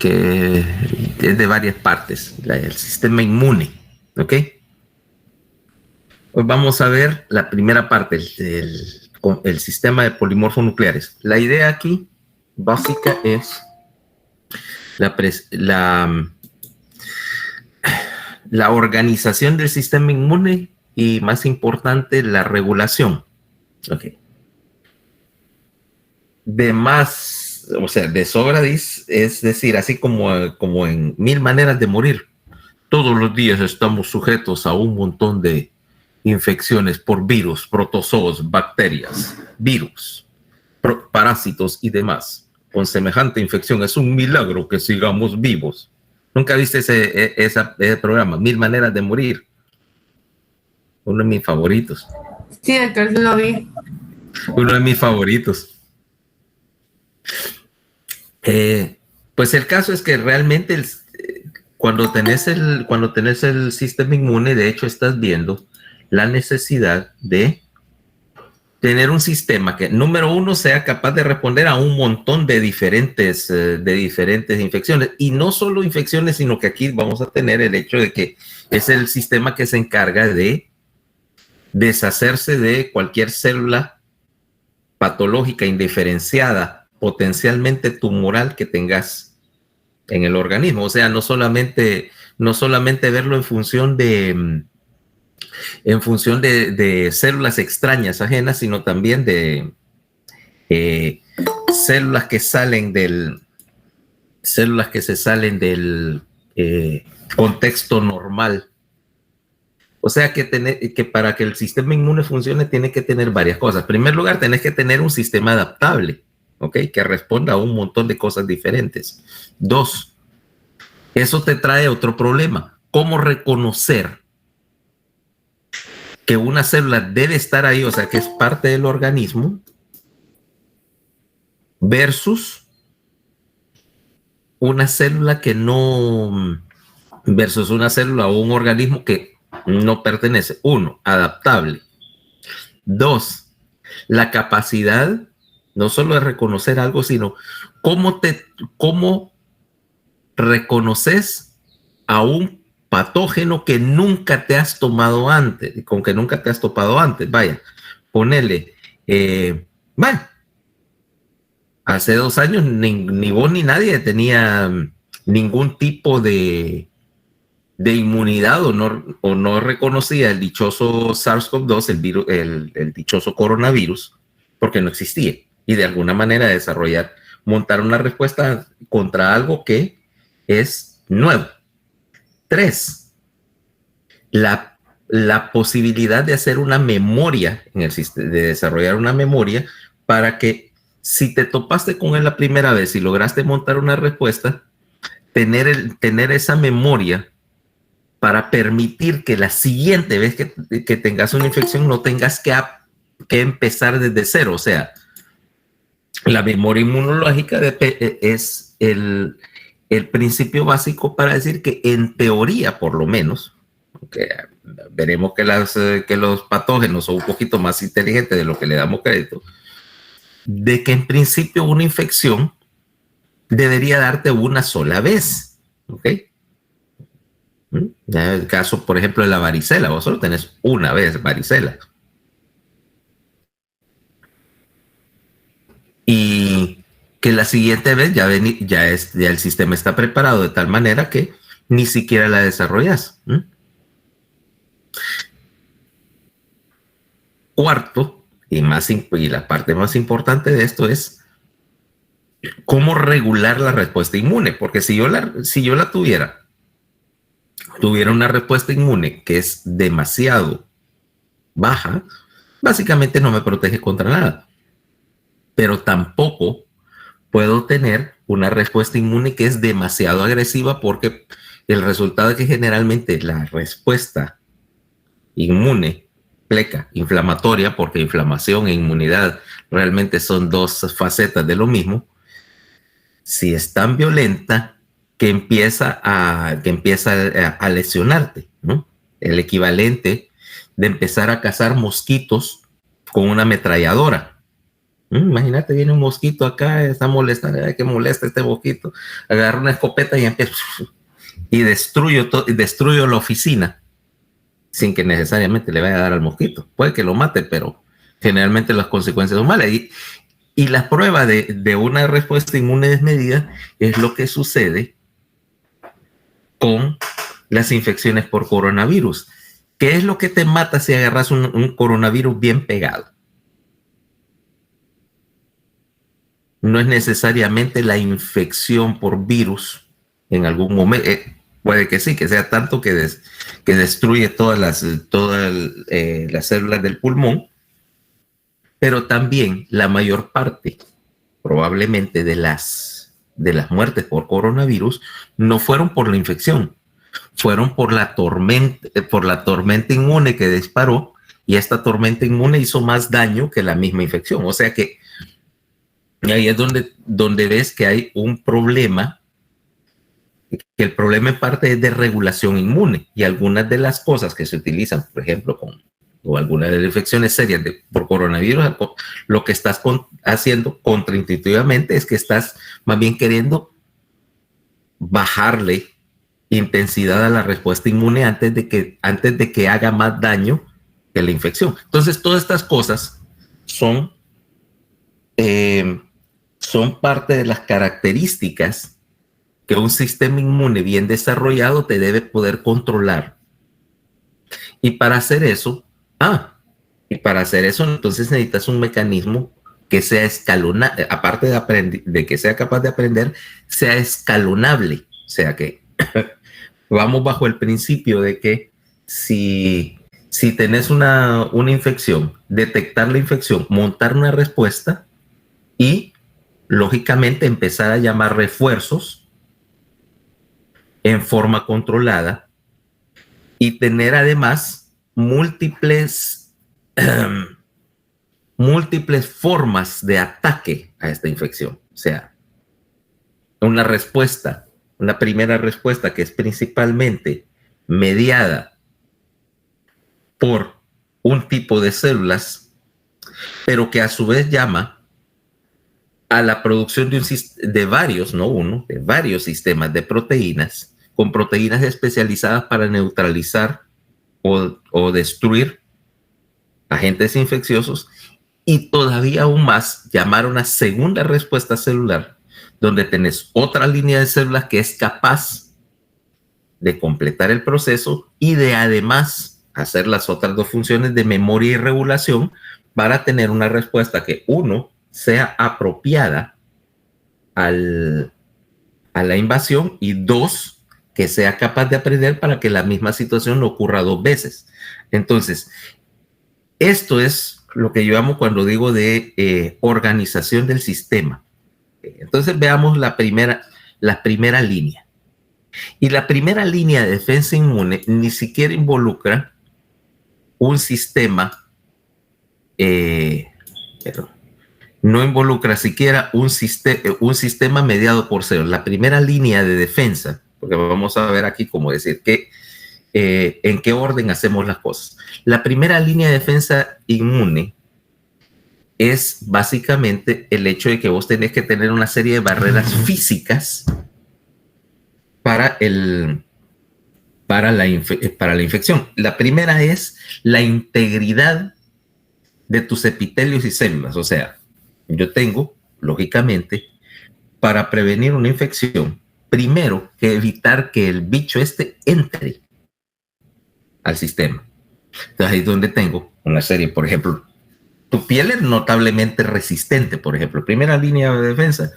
que es de varias partes, el sistema inmune, ¿ok? Hoy vamos a ver la primera parte, el sistema de polimorfos nucleares. La idea aquí básica es la organización del sistema inmune y, más importante, la regulación. Okay. De sobra, es decir, así como en 1000 maneras de morir, todos los días estamos sujetos a un montón de infecciones por virus, protozoos, bacterias, virus, parásitos y demás. Con semejante infección es un milagro que sigamos vivos. ¿Nunca viste ese programa? 1000 maneras de morir. Uno de mis favoritos. Sí, doctor, lo vi. Uno de mis favoritos. Pues el caso es que realmente cuando tenés el sistema inmune, de hecho estás viendo la necesidad de tener un sistema que, número uno, sea capaz de responder a un montón de diferentes infecciones. Y no solo infecciones, sino que aquí vamos a tener el hecho de que es el sistema que se encarga de deshacerse de cualquier célula patológica, indiferenciada, potencialmente tumoral que tengas en el organismo. O sea, no solamente verlo en función de células extrañas, ajenas, sino también de células que se salen del contexto normal. O sea que para que el sistema inmune funcione tiene que tener varias cosas. En primer lugar, tenés que tener un sistema adaptable, ¿ok? Que responda a un montón de cosas diferentes. 2, eso te trae otro problema. ¿Cómo reconocer que una célula debe estar ahí, o sea, que es parte del organismo, versus una célula que no, versus una célula o un organismo que no pertenece? 1, adaptable. 2, la capacidad no solo de reconocer algo, sino cómo reconoces a un patógeno que nunca te has tomado antes, con que nunca te has topado antes. Vaya, ponele, hace 2 años ni vos ni nadie tenía ningún tipo de inmunidad o no reconocía el dichoso SARS-CoV-2, el dichoso coronavirus, porque no existía. Y de alguna manera montar una respuesta contra algo que es nuevo. 3, la posibilidad de hacer una memoria, de desarrollar una memoria para que si te topaste con él la primera vez y lograste montar una respuesta, tener esa memoria para permitir que la siguiente vez que tengas una infección no tengas que empezar desde cero. O sea, la memoria inmunológica es el principio básico para decir que, en teoría, por lo menos, aunque veremos que los patógenos son un poquito más inteligentes de lo que le damos crédito, de que en principio una infección debería darte una sola vez, ¿ok? En el caso, por ejemplo, de la varicela, vos solo tenés una vez varicela. Y que la siguiente vez ya el sistema está preparado de tal manera que ni siquiera la desarrollas. Cuarto, y la parte más importante de esto es cómo regular la respuesta inmune, porque si yo la tuviera una respuesta inmune que es demasiado baja, básicamente no me protege contra nada. Pero tampoco puedo tener una respuesta inmune que es demasiado agresiva, porque el resultado es que generalmente la respuesta inmune, inflamatoria, porque inflamación e inmunidad realmente son dos facetas de lo mismo, si es tan violenta que empieza a lesionarte, ¿no? El equivalente de empezar a cazar mosquitos con una ametralladora. Imagínate, viene un mosquito acá, está molestando, ay, que molesta este mosquito. Agarro una escopeta y empiezo y destruyo la oficina sin que necesariamente le vaya a dar al mosquito. Puede que lo mate, pero generalmente las consecuencias son malas. Y la prueba de una respuesta inmune desmedida es lo que sucede con las infecciones por coronavirus. ¿Qué es lo que te mata si agarras un coronavirus bien pegado? No es necesariamente la infección por virus en algún momento. Puede que sí, que sea tanto que destruye todas las células del pulmón, pero también la mayor parte, probablemente, de las muertes por coronavirus no fueron por la infección, fueron por la tormenta inmune que disparó, y esta tormenta inmune hizo más daño que la misma infección. O sea que ahí es donde ves que hay un problema, que el problema en parte es de regulación inmune, y algunas de las cosas que se utilizan, por ejemplo, o algunas de las infecciones serias por coronavirus, lo que estás haciendo contraintuitivamente es que estás más bien queriendo bajarle intensidad a la respuesta inmune antes de que haga más daño que la infección. Entonces, todas estas cosas son parte de las características que un sistema inmune bien desarrollado te debe poder controlar. Y para hacer eso, entonces necesitas un mecanismo que sea escalonable, aparte de que sea capaz de aprender, sea escalonable. O sea que vamos bajo el principio de que si tenés una infección, detectar la infección, montar una respuesta y, lógicamente, empezar a llamar refuerzos en forma controlada, y tener además múltiples formas de ataque a esta infección. O sea, una primera respuesta que es principalmente mediada por un tipo de células, pero que a su vez llama a la producción de varios sistemas de proteínas, con proteínas especializadas para neutralizar o destruir agentes infecciosos, y todavía aún más llamar una segunda respuesta celular, donde tenés otra línea de células que es capaz de completar el proceso y de además hacer las otras dos funciones de memoria y regulación, para tener una respuesta que, uno, sea apropiada a la invasión, y dos, que sea capaz de aprender para que la misma situación no ocurra dos veces. Entonces, esto es lo que yo llamo cuando digo de organización del sistema. Entonces, veamos la primera línea. Y la primera línea de defensa inmune ni siquiera involucra un sistema, no involucra siquiera un sistema mediado por células. La primera línea de defensa, porque vamos a ver aquí cómo decir en qué orden hacemos las cosas. La primera línea de defensa inmune es básicamente el hecho de que vos tenés que tener una serie de barreras físicas para la infección. La primera es la integridad de tus epitelios y células. O sea, yo tengo, lógicamente, para prevenir una infección, primero que evitar que el bicho entre al sistema. Entonces ahí es donde tengo una serie, por ejemplo, tu piel es notablemente resistente, por ejemplo, primera línea de defensa,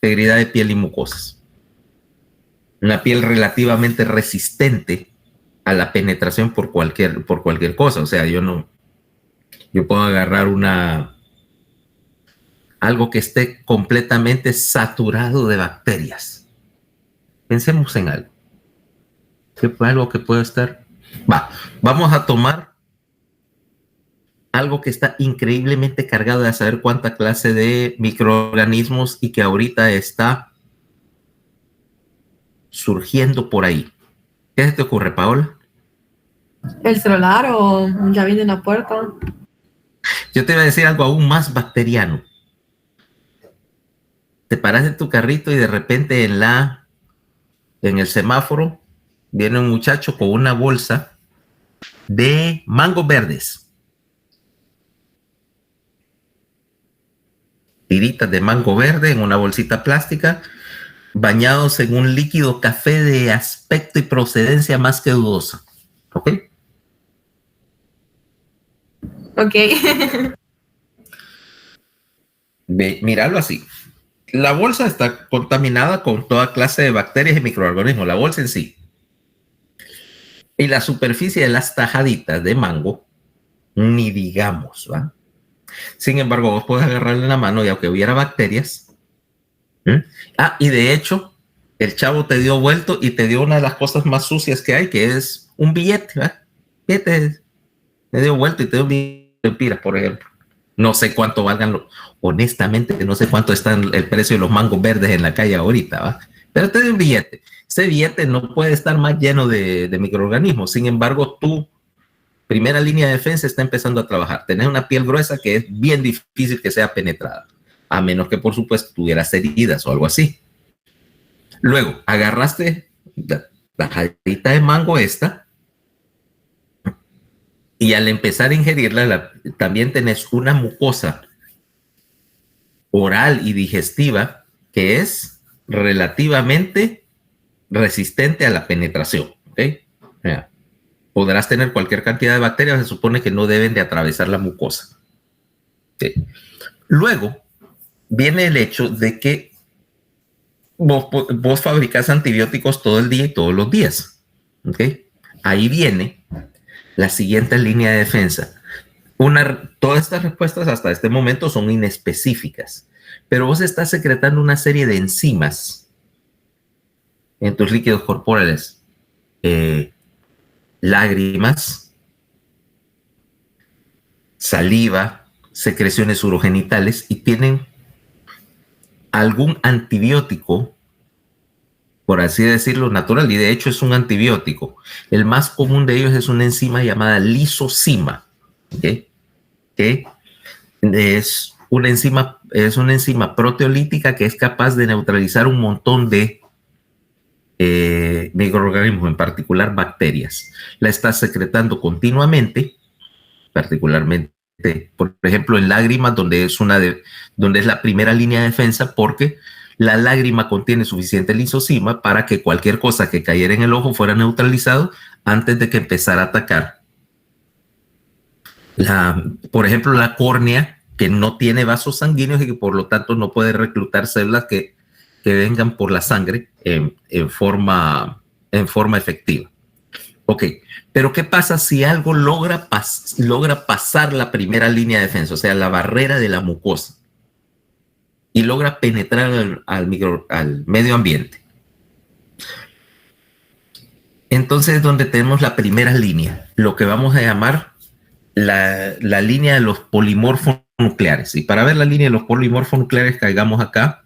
integridad de piel y mucosas. Una piel relativamente resistente a la penetración por cualquier cosa. O sea, yo puedo agarrar algo que esté completamente saturado de bacterias. Pensemos en algo. Algo que puede estar... Vamos a tomar algo que está increíblemente cargado de saber cuánta clase de microorganismos y que ahorita está surgiendo por ahí. ¿Qué se te ocurre, Paola? ¿El celular o ya viene en la puerta? Yo te iba a decir algo aún más bacteriano. Te paras en tu carrito y de repente en el semáforo viene un muchacho con una bolsa de mangos verdes. Tiritas de mango verde en una bolsita plástica, bañados en un líquido café de aspecto y procedencia más que dudosa. ¿Ok? Ok. Míralo así. La bolsa está contaminada con toda clase de bacterias y microorganismos, la bolsa en sí. Y la superficie de las tajaditas de mango, ni digamos, ¿va? Sin embargo, vos podés agarrarle en la mano y aunque hubiera bacterias. Y de hecho, el chavo te dio vuelto y te dio una de las cosas más sucias que hay, que es un billete, ¿va? Billete, te dio vuelto y te dio un billete de piras, por ejemplo. No sé cuánto valgan, honestamente, no sé cuánto está el precio de los mangos verdes en la calle ahorita, ¿va? Pero te dio un billete. Ese billete no puede estar más lleno de microorganismos. Sin embargo, tu primera línea de defensa está empezando a trabajar. Tenés una piel gruesa que es bien difícil que sea penetrada, a menos que, por supuesto, tuvieras heridas o algo así. Luego, agarraste la tajadita de mango esta y al empezar a ingerirla, también tenés una mucosa oral y digestiva que es relativamente resistente a la penetración. ¿Okay? Podrás tener cualquier cantidad de bacterias, se supone que no deben de atravesar la mucosa. ¿Okay? Luego viene el hecho de que vos fabricás antibióticos todo el día y todos los días. ¿Okay? Ahí viene la siguiente línea de defensa. Todas estas respuestas hasta este momento son inespecíficas, pero vos estás secretando una serie de enzimas en tus líquidos corporales, lágrimas, saliva, secreciones urogenitales, y tienen algún antibiótico, por así decirlo, natural, y de hecho es un antibiótico. El más común de ellos es una enzima llamada lisozima, ¿okay? Que es una enzima proteolítica que es capaz de neutralizar un montón de microorganismos, en particular bacterias. La está secretando continuamente, particularmente, por ejemplo, en lágrimas, donde es la primera línea de defensa, porque la lágrima contiene suficiente lisozima para que cualquier cosa que cayera en el ojo fuera neutralizado antes de que empezara a atacar. Por ejemplo, la córnea, que no tiene vasos sanguíneos y que por lo tanto no puede reclutar células que vengan por la sangre en forma efectiva. Ok, pero ¿qué pasa si algo logra pasar la primera línea de defensa, o sea, la barrera de la mucosa, y logra penetrar al medio ambiente? Entonces es donde tenemos la primera línea, lo que vamos a llamar la línea de los polimorfos nucleares. Y para ver la línea de los polimorfos nucleares, caigamos acá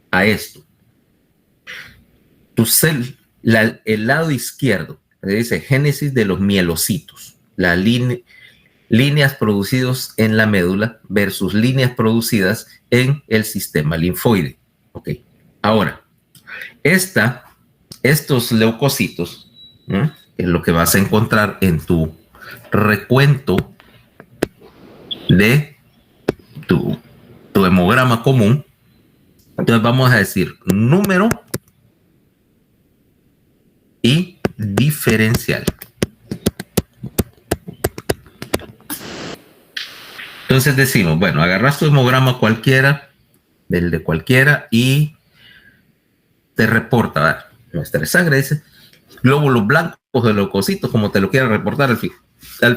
a esto. El lado izquierdo dice génesis de los mielocitos, las líneas producidas en la médula versus líneas producidas en el sistema linfoide. Okay. Ahora, estos leucocitos, ¿no?, es lo que vas a encontrar en tu recuento de tu hemograma común. Entonces vamos a decir número y diferencial. Entonces decimos, bueno, agarras tu hemograma cualquiera, del de cualquiera, y te reporta nuestra sangre, dice glóbulos blancos de leucocitos, como te lo quiera reportar, al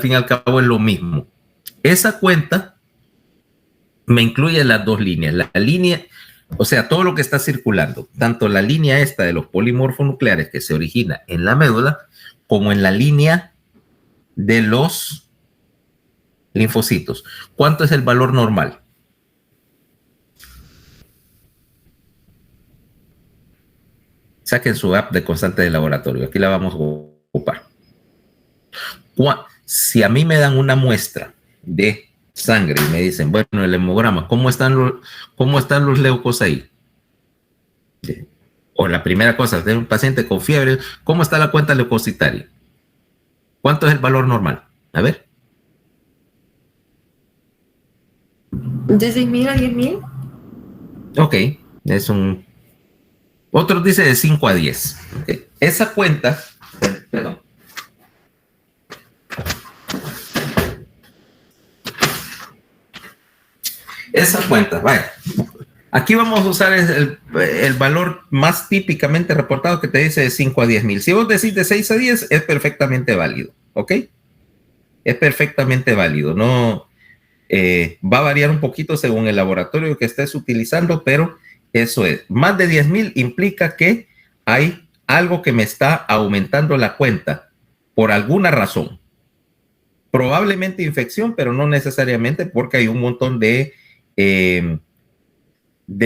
fin y al cabo es lo mismo. Esa cuenta me incluye las dos líneas. La línea, o sea, todo lo que está circulando, tanto la línea esta de los polimorfos nucleares que se origina en la médula, como en la línea de los linfocitos. ¿Cuánto es el valor normal? Saquen su app de constante de laboratorio. Aquí la vamos a ocupar. Si a mí me dan una muestra de sangre y me dicen, bueno, el hemograma, ¿cómo están los leucos ahí? O la primera cosa, tener un paciente con fiebre, ¿cómo está la cuenta leucocitaria? ¿Cuánto es el valor normal? A ver. ¿De 6.000 a 10.000? Ok, es un... Otros dice de 5 a 10. Okay. Esa cuenta, perdón. Esa cuenta, vaya. Aquí vamos a usar el valor más típicamente reportado que te dice de 5 a 10.000. Si vos decís de 6 a 10, es perfectamente válido, ¿ok? Es perfectamente válido. No, va a variar un poquito según el laboratorio que estés utilizando, pero eso es. Más de 10.000 implica que hay algo que me está aumentando la cuenta por alguna razón. Probablemente infección, pero no necesariamente porque hay un montón de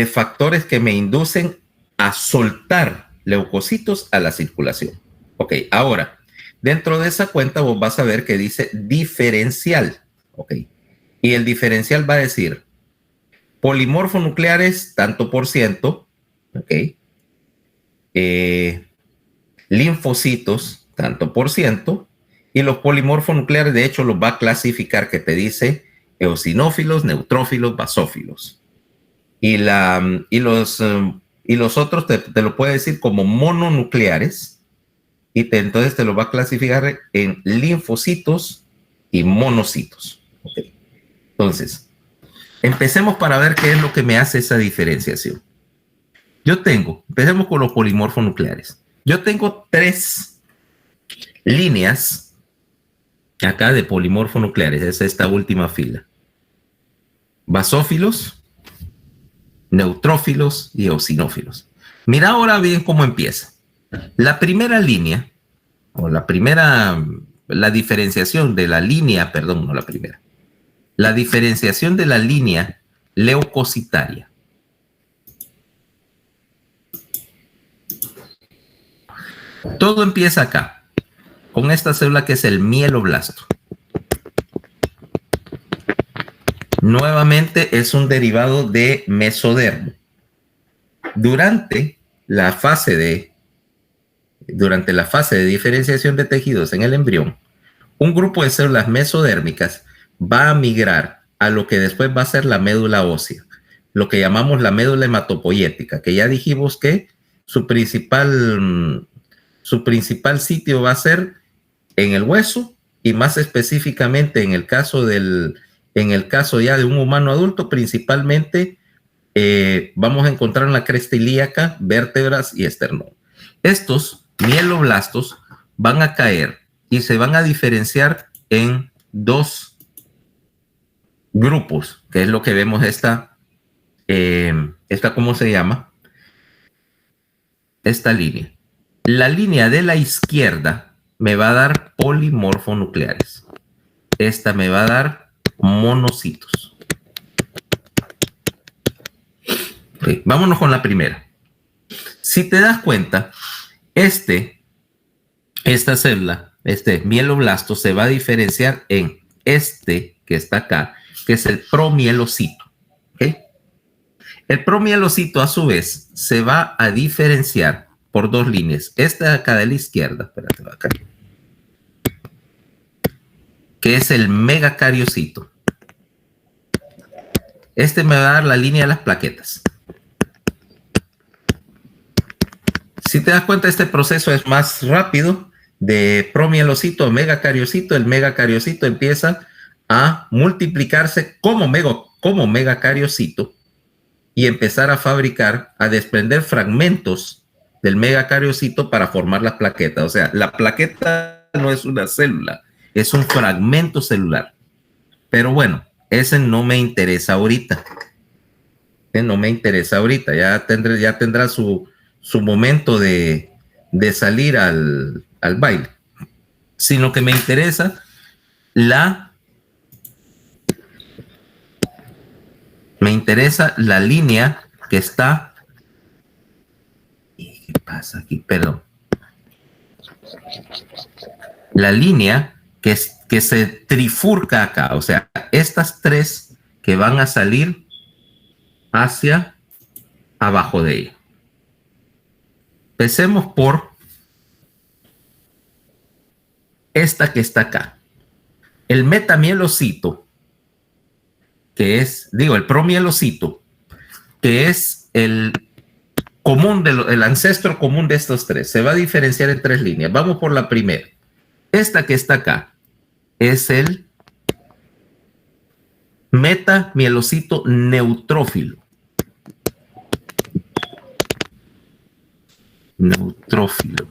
factores que me inducen a soltar leucocitos a la circulación. Ok, ahora, dentro de esa cuenta vos vas a ver que dice diferencial. Ok, y el diferencial va a decir polimorfonucleares tanto por ciento, ok, linfocitos tanto por ciento, y los polimorfonucleares de hecho los va a clasificar que te dice eosinófilos, neutrófilos, basófilos. Y los otros te lo puede decir como mononucleares, y entonces te lo va a clasificar en linfocitos y monocitos. Okay. Entonces, empecemos para ver qué es lo que me hace esa diferenciación. Empecemos con los polimorfonucleares. Yo tengo 3 líneas acá de polimorfonucleares, es esta última fila. Basófilos, neutrófilos y eosinófilos. Mira ahora bien cómo empieza. La primera línea, o la diferenciación de la línea, perdón, no la primera, la diferenciación de la línea leucocitaria. Todo empieza acá, con esta célula que es el mieloblasto. Nuevamente es un derivado de mesodermo. Durante la fase de diferenciación de tejidos en el embrión, un grupo de células mesodérmicas va a migrar a lo que después va a ser la médula ósea, lo que llamamos la médula hematopoyética, que ya dijimos que su principal sitio va a ser en el hueso, y más específicamente en el caso ya de un humano adulto, principalmente vamos a encontrar en la cresta ilíaca, vértebras y esternón. Estos mieloblastos van a caer y se van a diferenciar en 2 grupos, que es lo que vemos esta, ¿cómo se llama? Esta línea. La línea de la izquierda me va a dar polimorfonucleares. Esta me va a dar monocitos. Okay, vámonos con la primera. Si te das cuenta, esta célula, este mieloblasto, se va a diferenciar en este que está acá, que es el promielocito. ¿Okay? El promielocito, a su vez, se va a diferenciar por 2 líneas. Esta de acá de la izquierda, espérate, acá, que es el megacariocito. Este me va a dar la línea de las plaquetas. Si te das cuenta, este proceso es más rápido, de promielocito a megacariocito. El megacariocito empieza a multiplicarse como megacariocito y empezar a fabricar, a desprender fragmentos del megacariocito para formar las plaquetas. O sea, la plaqueta no es una célula, es un fragmento celular. Pero bueno, ese no me interesa ahorita. No me interesa ahorita. Ya tendrá su momento de salir al baile. Sino que me interesa la línea que está. ¿Qué pasa aquí? Perdón. La línea que que se trifurca acá. O sea, estas tres que van a salir hacia abajo de ella. Empecemos por esta que está acá. El metamielocito, que es, el promielocito, que es el común, el ancestro común de estos tres. Se va a diferenciar en tres líneas. Vamos por la primera. Esta que está acá es el metamielocito neutrófilo. Neutrófilo.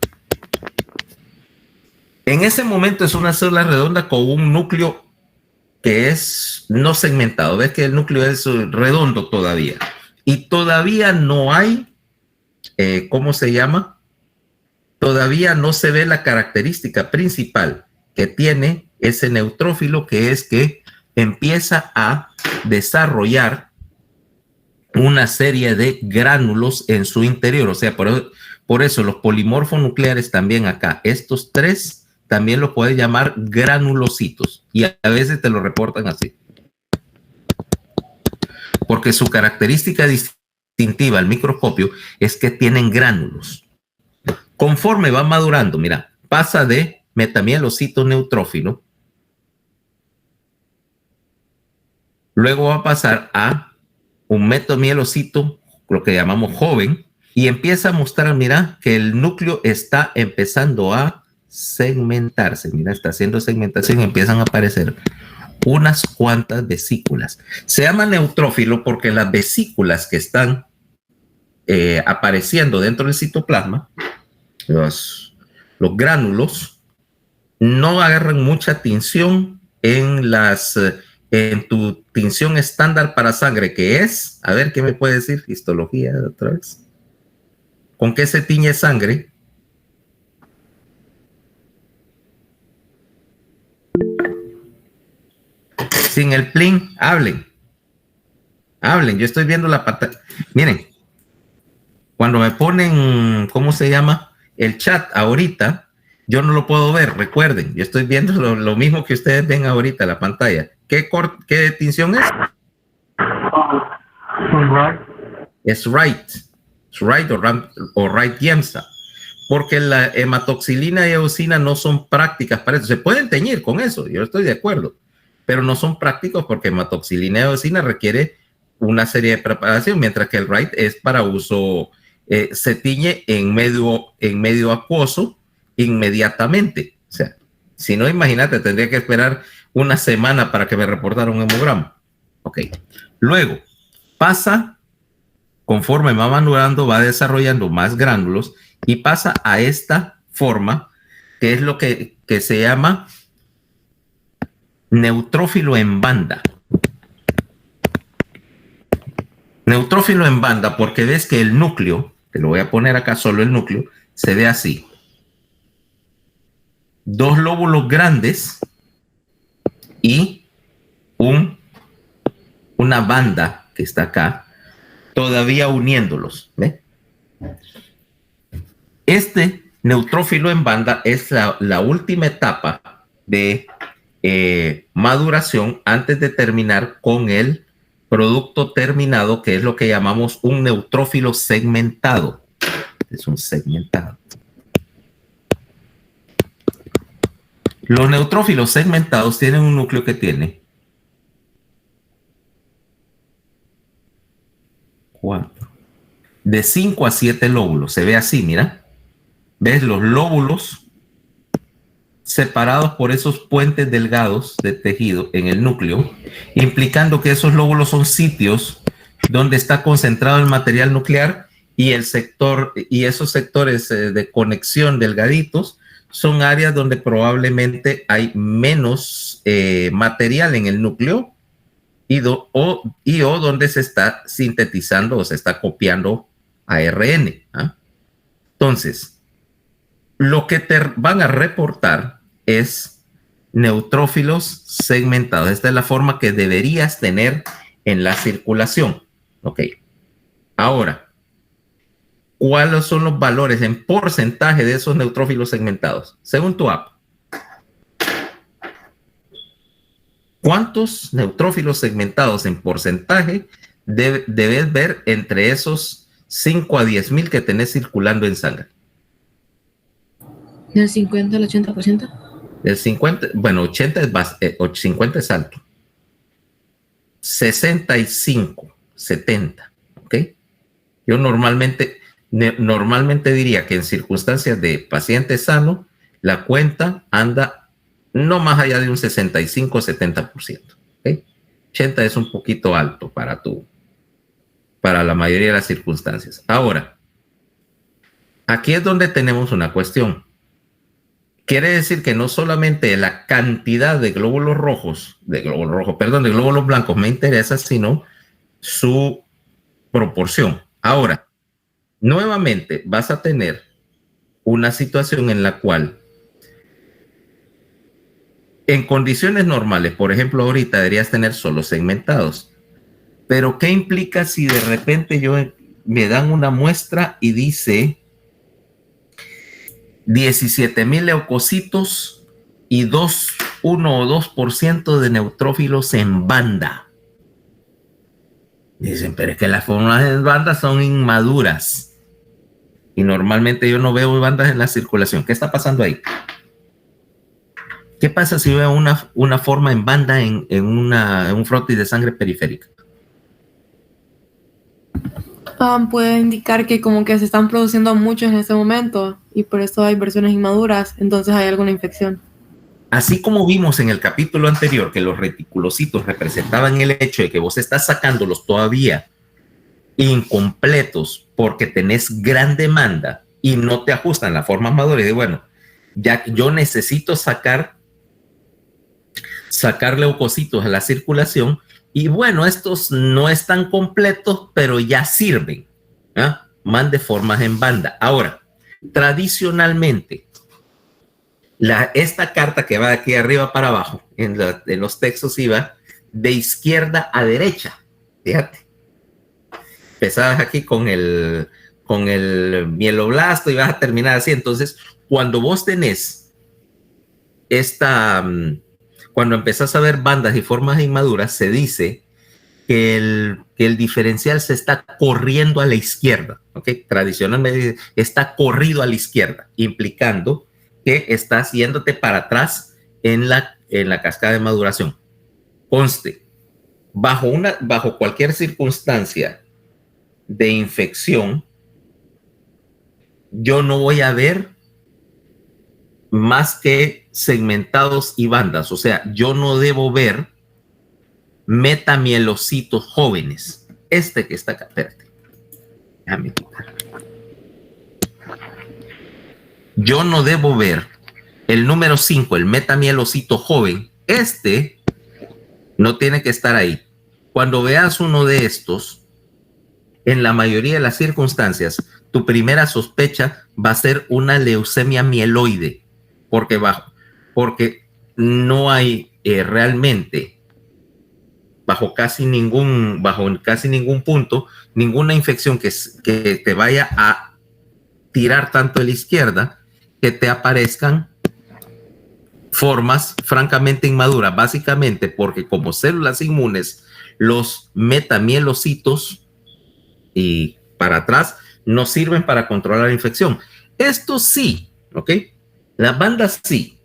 En ese momento es una célula redonda con un núcleo que es no segmentado. Ves que el núcleo es redondo todavía. Y todavía no hay, ¿cómo se llama? Todavía no se ve la característica principal que tiene ese neutrófilo, que es que empieza a desarrollar una serie de gránulos en su interior. O sea, por eso los polimorfos nucleares también acá, estos tres también lo puedes llamar granulocitos y a veces te lo reportan así. Porque su característica distintiva al microscopio es que tienen gránulos. Conforme va madurando, mira, pasa de metamielocito neutrófilo, luego va a pasar a un metamielocito, lo que llamamos joven, y empieza a mostrar, mira, que el núcleo está empezando a segmentarse. Mira, está haciendo segmentación y empiezan a aparecer unas cuantas vesículas. Se llama neutrófilo porque las vesículas que están apareciendo dentro del citoplasma, los gránulos, no agarran mucha tinción en tu tinción estándar para sangre, que es, a ver, ¿qué me puede decir? Histología otra vez. ¿Con qué se tiñe sangre? Sin el plin, hablen, yo estoy viendo la pantalla. Miren, cuando me ponen, ¿cómo se llama? El chat ahorita, yo no lo puedo ver, recuerden, yo estoy viendo lo mismo que ustedes ven ahorita, la pantalla. ¿Qué tinción es? Es right o right YEMSA, porque la hematoxilina y eosina no son prácticas para eso. Se pueden teñir con eso, yo estoy de acuerdo, pero no son prácticos porque hematoxilina y eosina requiere una serie de preparación, mientras que el right es para uso, se tiñe en medio acuoso inmediatamente. O sea, si no, imagínate, tendría que esperar una semana para que me reportara un hemograma. Ok. Luego, pasa, conforme va madurando, va desarrollando más gránulos y pasa a esta forma, que es lo que se llama neutrófilo en banda. Neutrófilo en banda porque ves que el núcleo, te lo voy a poner acá solo el núcleo, se ve así. Dos lóbulos grandes y una banda que está acá, todavía uniéndolos. ¿Ve? Este neutrófilo en banda es la última etapa de maduración antes de terminar con el producto terminado, que es lo que llamamos un neutrófilo segmentado. Es un segmentado. Los neutrófilos segmentados tienen un núcleo que tiene 5 a 7 lóbulos. Se ve así, mira. ¿Ves los lóbulos separados por esos puentes delgados de tejido en el núcleo, implicando que esos lóbulos son sitios donde está concentrado el material nuclear y esos sectores de conexión delgaditos son áreas donde probablemente hay menos material en el núcleo o donde se está sintetizando o se está copiando ARN. ¿Ah? Entonces, lo que te van a reportar es neutrófilos segmentados. Esta es la forma que deberías tener en la circulación. Ok. Ahora, ¿cuáles son los valores en porcentaje de esos neutrófilos segmentados? Según tu app. ¿Cuántos neutrófilos segmentados en porcentaje debes ver entre esos 5 a 10,000 que tenés circulando en sangre? ¿Del 50 al 80%? El 50, bueno, 80 es 50 es alto. 65, 70, ¿ok? Yo normalmente diría que en circunstancias de paciente sano, la cuenta anda no más allá de un 65 o 70%. ¿Okay? 80 es un poquito alto para la mayoría de las circunstancias. Ahora, aquí es donde tenemos una cuestión. Quiere decir que no solamente la cantidad de glóbulos blancos me interesa, sino su proporción. Ahora, nuevamente vas a tener una situación en la cual en condiciones normales, por ejemplo, ahorita deberías tener solo segmentados. Pero ¿qué implica si de repente me dan una muestra y dice 17,000 leucocitos y 1 o 2% de neutrófilos en banda? Dicen, pero es que las formas en banda son inmaduras. Y normalmente yo no veo bandas en la circulación. ¿Qué está pasando ahí? ¿Qué pasa si veo una forma en banda en un frotis de sangre periférica? Puede indicar que como que se están produciendo muchos en ese momento y por eso hay versiones inmaduras, entonces hay alguna infección. Así como vimos en el capítulo anterior que los reticulocitos representaban el hecho de que vos estás sacándolos todavía incompletos porque tenés gran demanda y no te ajustan la forma madura y de bueno, ya yo necesito sacar leucocitos a la circulación y bueno, estos no están completos, pero ya sirven. Mande formas en banda. Ahora, tradicionalmente, esta carta que va de aquí arriba para abajo, en los textos iba de izquierda a derecha. Fíjate. Empezabas aquí con el mieloblasto y vas a terminar así. Entonces, cuando vos tenés cuando empezás a ver bandas y formas inmaduras, se dice que el diferencial se está corriendo a la izquierda, ¿ok? Tradicionalmente está corrido a la izquierda, implicando que estás yéndote para atrás en la cascada de maduración. Conste, bajo cualquier circunstancia de infección, yo no voy a ver más que segmentados y bandas, o sea, yo no debo ver metamielocitos jóvenes. Este que está acá, espérate. Déjame quitar. Yo no debo ver el número 5, el metamielocito joven. Este no tiene que estar ahí. Cuando veas uno de estos, en la mayoría de las circunstancias, tu primera sospecha va a ser una leucemia mieloide, porque no hay realmente bajo casi ningún punto, ninguna infección que te vaya a tirar tanto a la izquierda que te aparezcan formas francamente inmaduras, básicamente porque como células inmunes, los metamielocitos y para atrás no sirven para controlar la infección. Esto sí, ¿ok? Las bandas sí,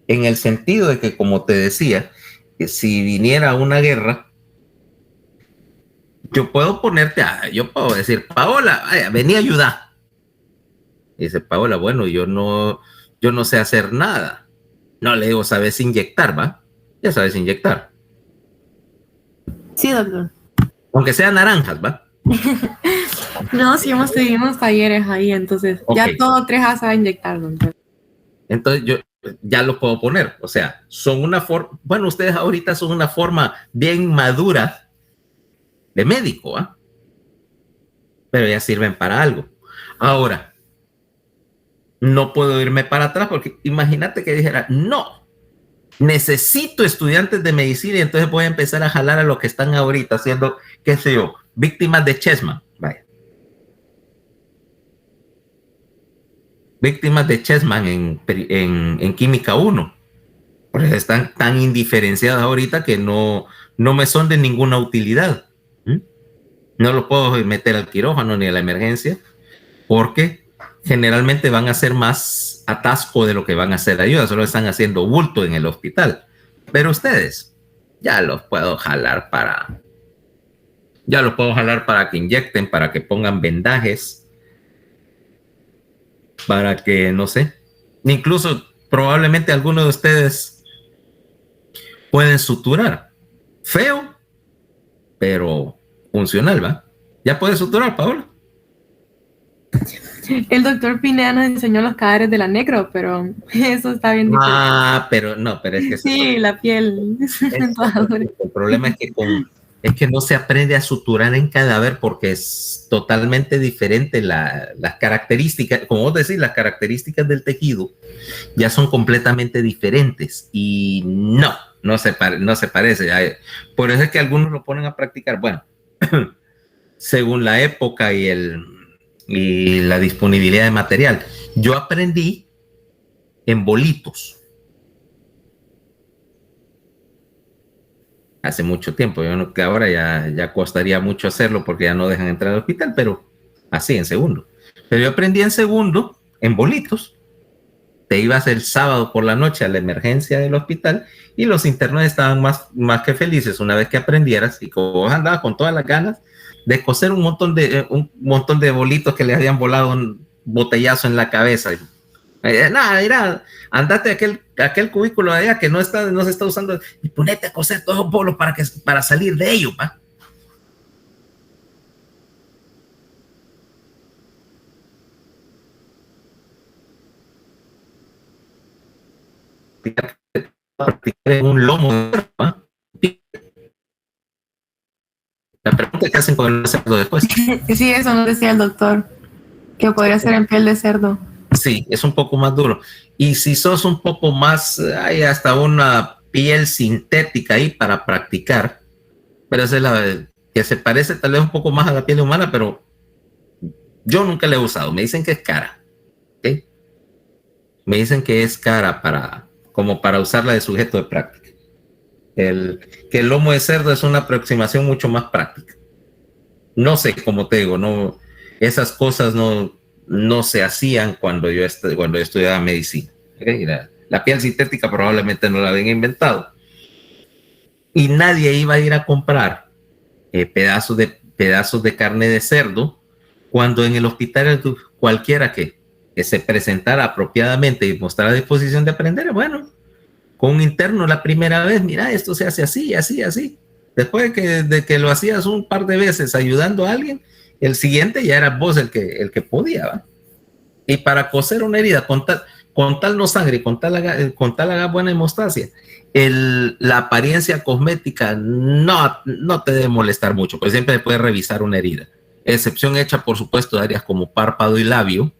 en el sentido de que, como te decía, que si viniera una guerra, yo puedo decir, Paola, vaya, vení a ayudar. Y dice Paola, bueno, yo no sé hacer nada. No, le digo, ¿sabes inyectar, va? Ya sabes inyectar. Sí, doctor. Aunque sean naranjas, ¿va? No, sí seguimos talleres ahí, entonces ya todo 3A sabe inyectar, doctor. Entonces yo ya lo puedo poner. O sea, son una forma, bueno, ustedes ahorita son una forma bien madura de médico, ¿ah? Pero ya sirven para algo. Ahora, no puedo irme para atrás porque imagínate que dijera, no, necesito estudiantes de medicina y entonces voy a empezar a jalar a los que están ahorita haciendo, qué sé yo, víctimas de Chessman. Vaya. Víctimas de Chessman en Química 1. Por eso están tan indiferenciadas ahorita que no me son de ninguna utilidad. No los puedo meter al quirófano ni a la emergencia, porque generalmente van a ser más atasco de lo que van a hacer ayuda, solo están haciendo bulto en el hospital. Pero ustedes, ya los puedo jalar para que inyecten, para que pongan vendajes, para que, no sé, incluso probablemente algunos de ustedes pueden suturar. Feo, pero funcional, ¿va? Ya puede suturar, Paola. El doctor Pineda nos enseñó los cadáveres de la necro, pero eso está bien difícil. Pero es que... Sí, la piel. El problema es que no se aprende a suturar en cadáver porque es totalmente diferente las características, como vos decís, las características del tejido ya son completamente diferentes y no se parece. Por eso es que algunos lo ponen a practicar, bueno, según la época y la disponibilidad de material. Yo aprendí en bolitos. Hace mucho tiempo, que ahora ya costaría mucho hacerlo porque ya no dejan entrar al hospital, pero así en segundo. Pero yo aprendí en segundo, en bolitos. Te ibas el sábado por la noche a la emergencia del hospital y los internos estaban más que felices una vez que aprendieras y como vos andabas con todas las ganas de coser un montón de bolitos que le habían volado un botellazo en la cabeza. Nada, mira, andate a aquel cubículo de allá que no se está usando y ponete a coser todos los bolos para salir de ellos, ¿va? Practicar en un lomo, ¿va? La pregunta es qué hacen con el cerdo después. Sí, eso nos decía el doctor, que podría ser en piel de cerdo. Sí, es un poco más duro. Y si sos un poco más, hay hasta una piel sintética ahí para practicar, pero esa es la que se parece tal vez un poco más a la piel humana, pero yo nunca la he usado. Me dicen que es cara. ¿Okay? Me dicen que es cara como para usarla de sujeto de práctica. Que el lomo de cerdo es una aproximación mucho más práctica. No sé, como te digo, no, esas cosas no se hacían cuando yo estudiaba medicina. ¿Okay? La piel sintética probablemente no la habían inventado. Y nadie iba a ir a comprar pedazos de carne de cerdo cuando en el hospital cualquiera que se presentara apropiadamente y mostrara disposición de aprender, bueno, con un interno la primera vez, mira, esto se hace así, así, así. Después de que lo hacías un par de veces ayudando a alguien, el siguiente ya era vos el que podía, ¿va? Y para coser una herida, con tal no sangre, con tal haga buena hemostasia, la apariencia cosmética no te debe molestar mucho, pues siempre puedes revisar una herida. Excepción hecha, por supuesto, de áreas como párpado y labio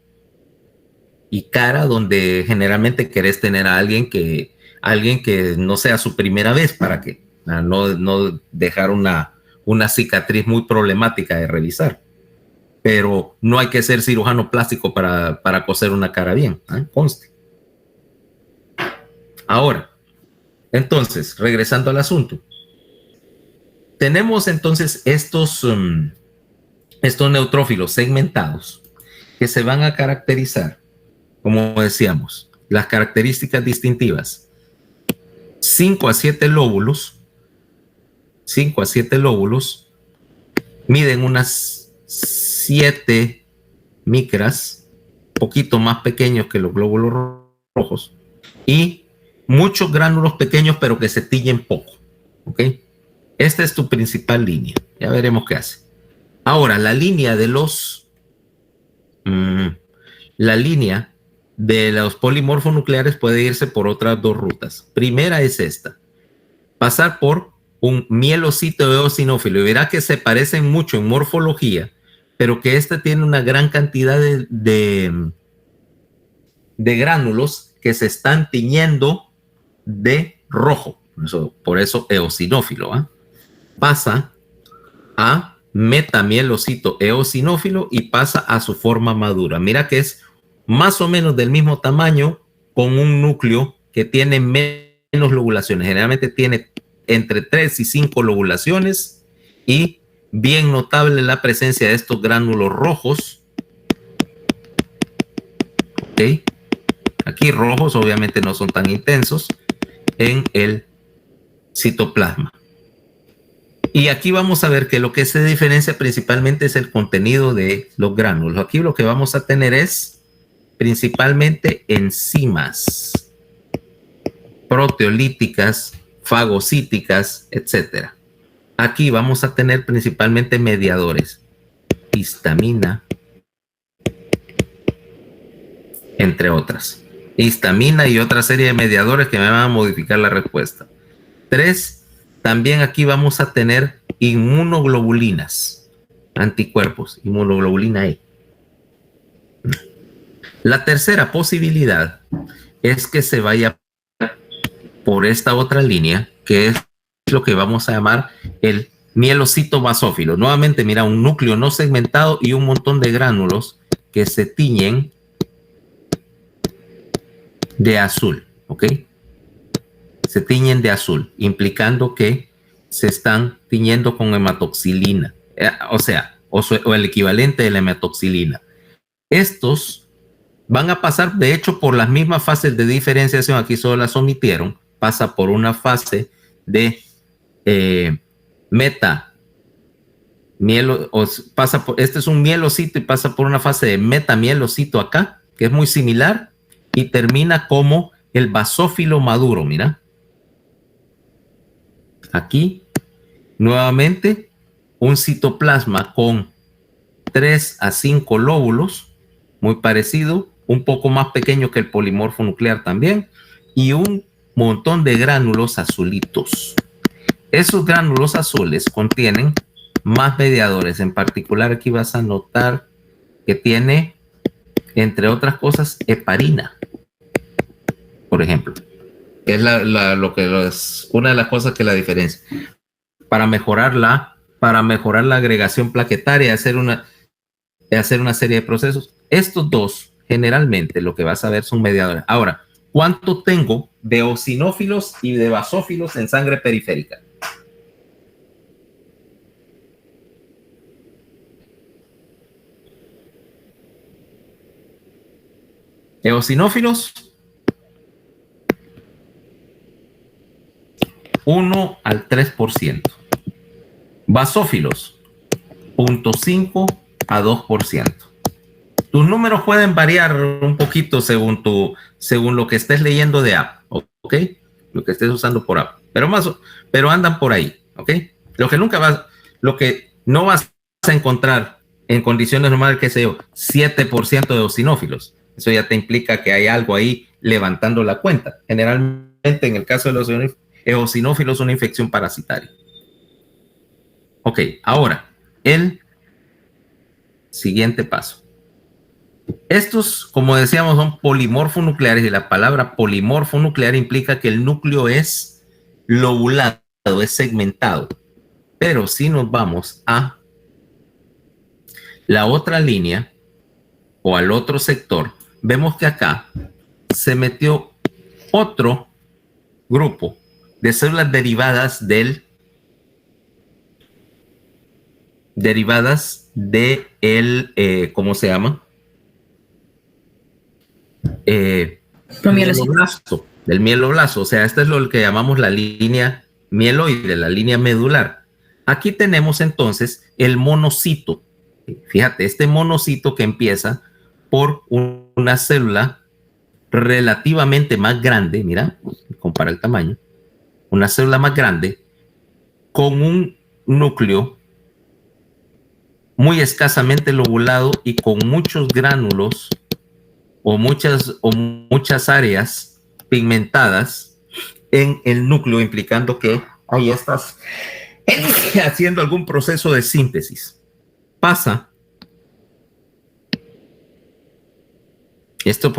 y cara, donde generalmente querés tener a alguien que no sea su primera vez para que no dejar una cicatriz muy problemática de revisar. Pero no hay que ser cirujano plástico para coser una cara bien, conste. Ahora, entonces, regresando al asunto. Tenemos entonces estos neutrófilos segmentados que se van a caracterizar, como decíamos, las características distintivas. 5 a 7 lóbulos, miden unas 7 micras, poquito más pequeños que los glóbulos rojos, y muchos gránulos pequeños, pero que se tiñen poco. ¿Ok? Esta es tu principal línea. Ya veremos qué hace. Ahora, la línea de los polimorfonucleares puede irse por otras dos rutas. Primera es esta. Pasar por un mielocito eosinófilo. Y verá que se parecen mucho en morfología, pero que este tiene una gran cantidad de gránulos que se están tiñendo de rojo. Por eso eosinófilo. Pasa a metamielocito eosinófilo y pasa a su forma madura. Mira que es más o menos del mismo tamaño, con un núcleo que tiene menos lobulaciones. Generalmente tiene entre 3 y 5 lobulaciones y bien notable la presencia de estos gránulos rojos. ¿Okay? Aquí rojos obviamente no son tan intensos en el citoplasma. Y aquí vamos a ver que lo que se diferencia principalmente es el contenido de los gránulos. Aquí lo que vamos a tener es principalmente enzimas proteolíticas, fagocíticas, etc. Aquí vamos a tener principalmente mediadores, histamina, entre otras. Histamina y otra serie de mediadores que me van a modificar la respuesta. 3, también aquí vamos a tener inmunoglobulinas, anticuerpos, inmunoglobulina E. La tercera posibilidad es que se vaya por esta otra línea, que es lo que vamos a llamar el mielocito basófilo. Nuevamente, mira, un núcleo no segmentado y un montón de gránulos que se tiñen de azul, ¿ok? Se tiñen de azul, implicando que se están tiñendo con hematoxilina, o el equivalente de la hematoxilina. Estos van a pasar, de hecho, por las mismas fases de diferenciación, aquí solo las omitieron, pasa por una fase de este es un mielocito y pasa por una fase de metamielocito acá, que es muy similar, y termina como el basófilo maduro, mira. Aquí, nuevamente, un citoplasma con 3 a 5 lóbulos, muy parecido, un poco más pequeño que el polimorfo nuclear también, y un montón de gránulos azulitos. Esos gránulos azules contienen más mediadores. En particular, aquí vas a notar que tiene, entre otras cosas, heparina, por ejemplo. Es una de las cosas que la diferencia. Para mejorar la agregación plaquetaria, hacer una serie de procesos. Estos dos, generalmente, lo que vas a ver son mediadores. Ahora, ¿cuánto tengo de eosinófilos y de basófilos en sangre periférica? Eosinófilos, 1 al 3%. Basófilos, 0.5 a 2%. Tus números pueden variar un poquito según lo que estés leyendo de app, ¿ok? Lo que estés usando por app. Pero andan por ahí, ¿ok? Lo que no vas a encontrar en condiciones normales, qué sé yo, 7% de eosinófilos. Eso ya te implica que hay algo ahí levantando la cuenta. Generalmente, en el caso de los eosinófilos, una infección parasitaria. Ok, ahora, el siguiente paso. Estos, como decíamos, son polimorfonucleares y la palabra polimorfonuclear implica que el núcleo es lobulado, es segmentado. Pero si nos vamos a la otra línea o al otro sector, vemos que acá se metió otro grupo de células derivadas del ¿cómo se llama? Mieloblasto, del mieloblasto. O sea, esta es lo que llamamos la línea mieloide, la línea medular. Aquí tenemos entonces el monocito. Fíjate, este monocito que empieza por una célula relativamente más grande, mira, compara el tamaño, una célula más grande con un núcleo muy escasamente lobulado y con muchos gránulos o muchas áreas pigmentadas en el núcleo, implicando que ahí estás haciendo algún proceso de síntesis. Pasa. Esto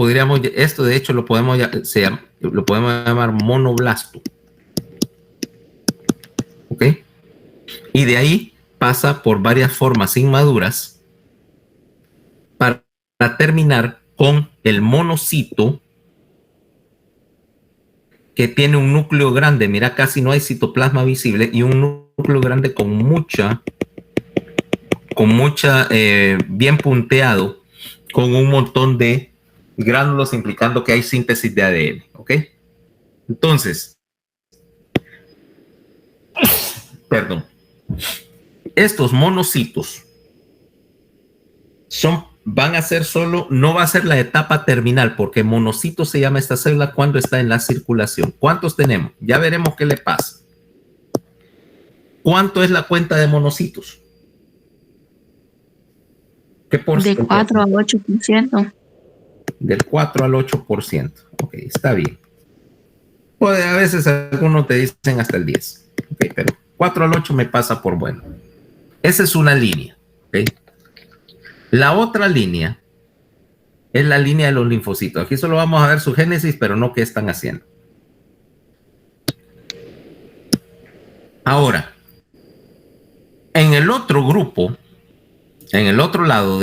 de hecho lo podemos llamar monoblasto. ¿Ok? Y de ahí pasa por varias formas inmaduras para terminar con el monocito que tiene un núcleo grande, mira, casi no hay citoplasma visible, y un núcleo grande con mucha, bien punteado, con un montón de gránulos, implicando que hay síntesis de ADN, ¿ok? Entonces, perdón, estos monocitos van a ser no va a ser la etapa terminal, porque monocito se llama esta célula cuando está en la circulación. ¿Cuántos tenemos? Ya veremos qué le pasa. ¿Cuánto es la cuenta de monocitos? ¿Qué porcentaje? De 4 al 8%. Del 4 al 8%. Ok, está bien. Pues a veces algunos te dicen hasta el 10. Ok, pero 4 al 8 me pasa por bueno. Esa es una línea. Ok. La otra línea es la línea de los linfocitos. Aquí solo vamos a ver su génesis, pero no qué están haciendo. Ahora, en el otro grupo, en el otro lado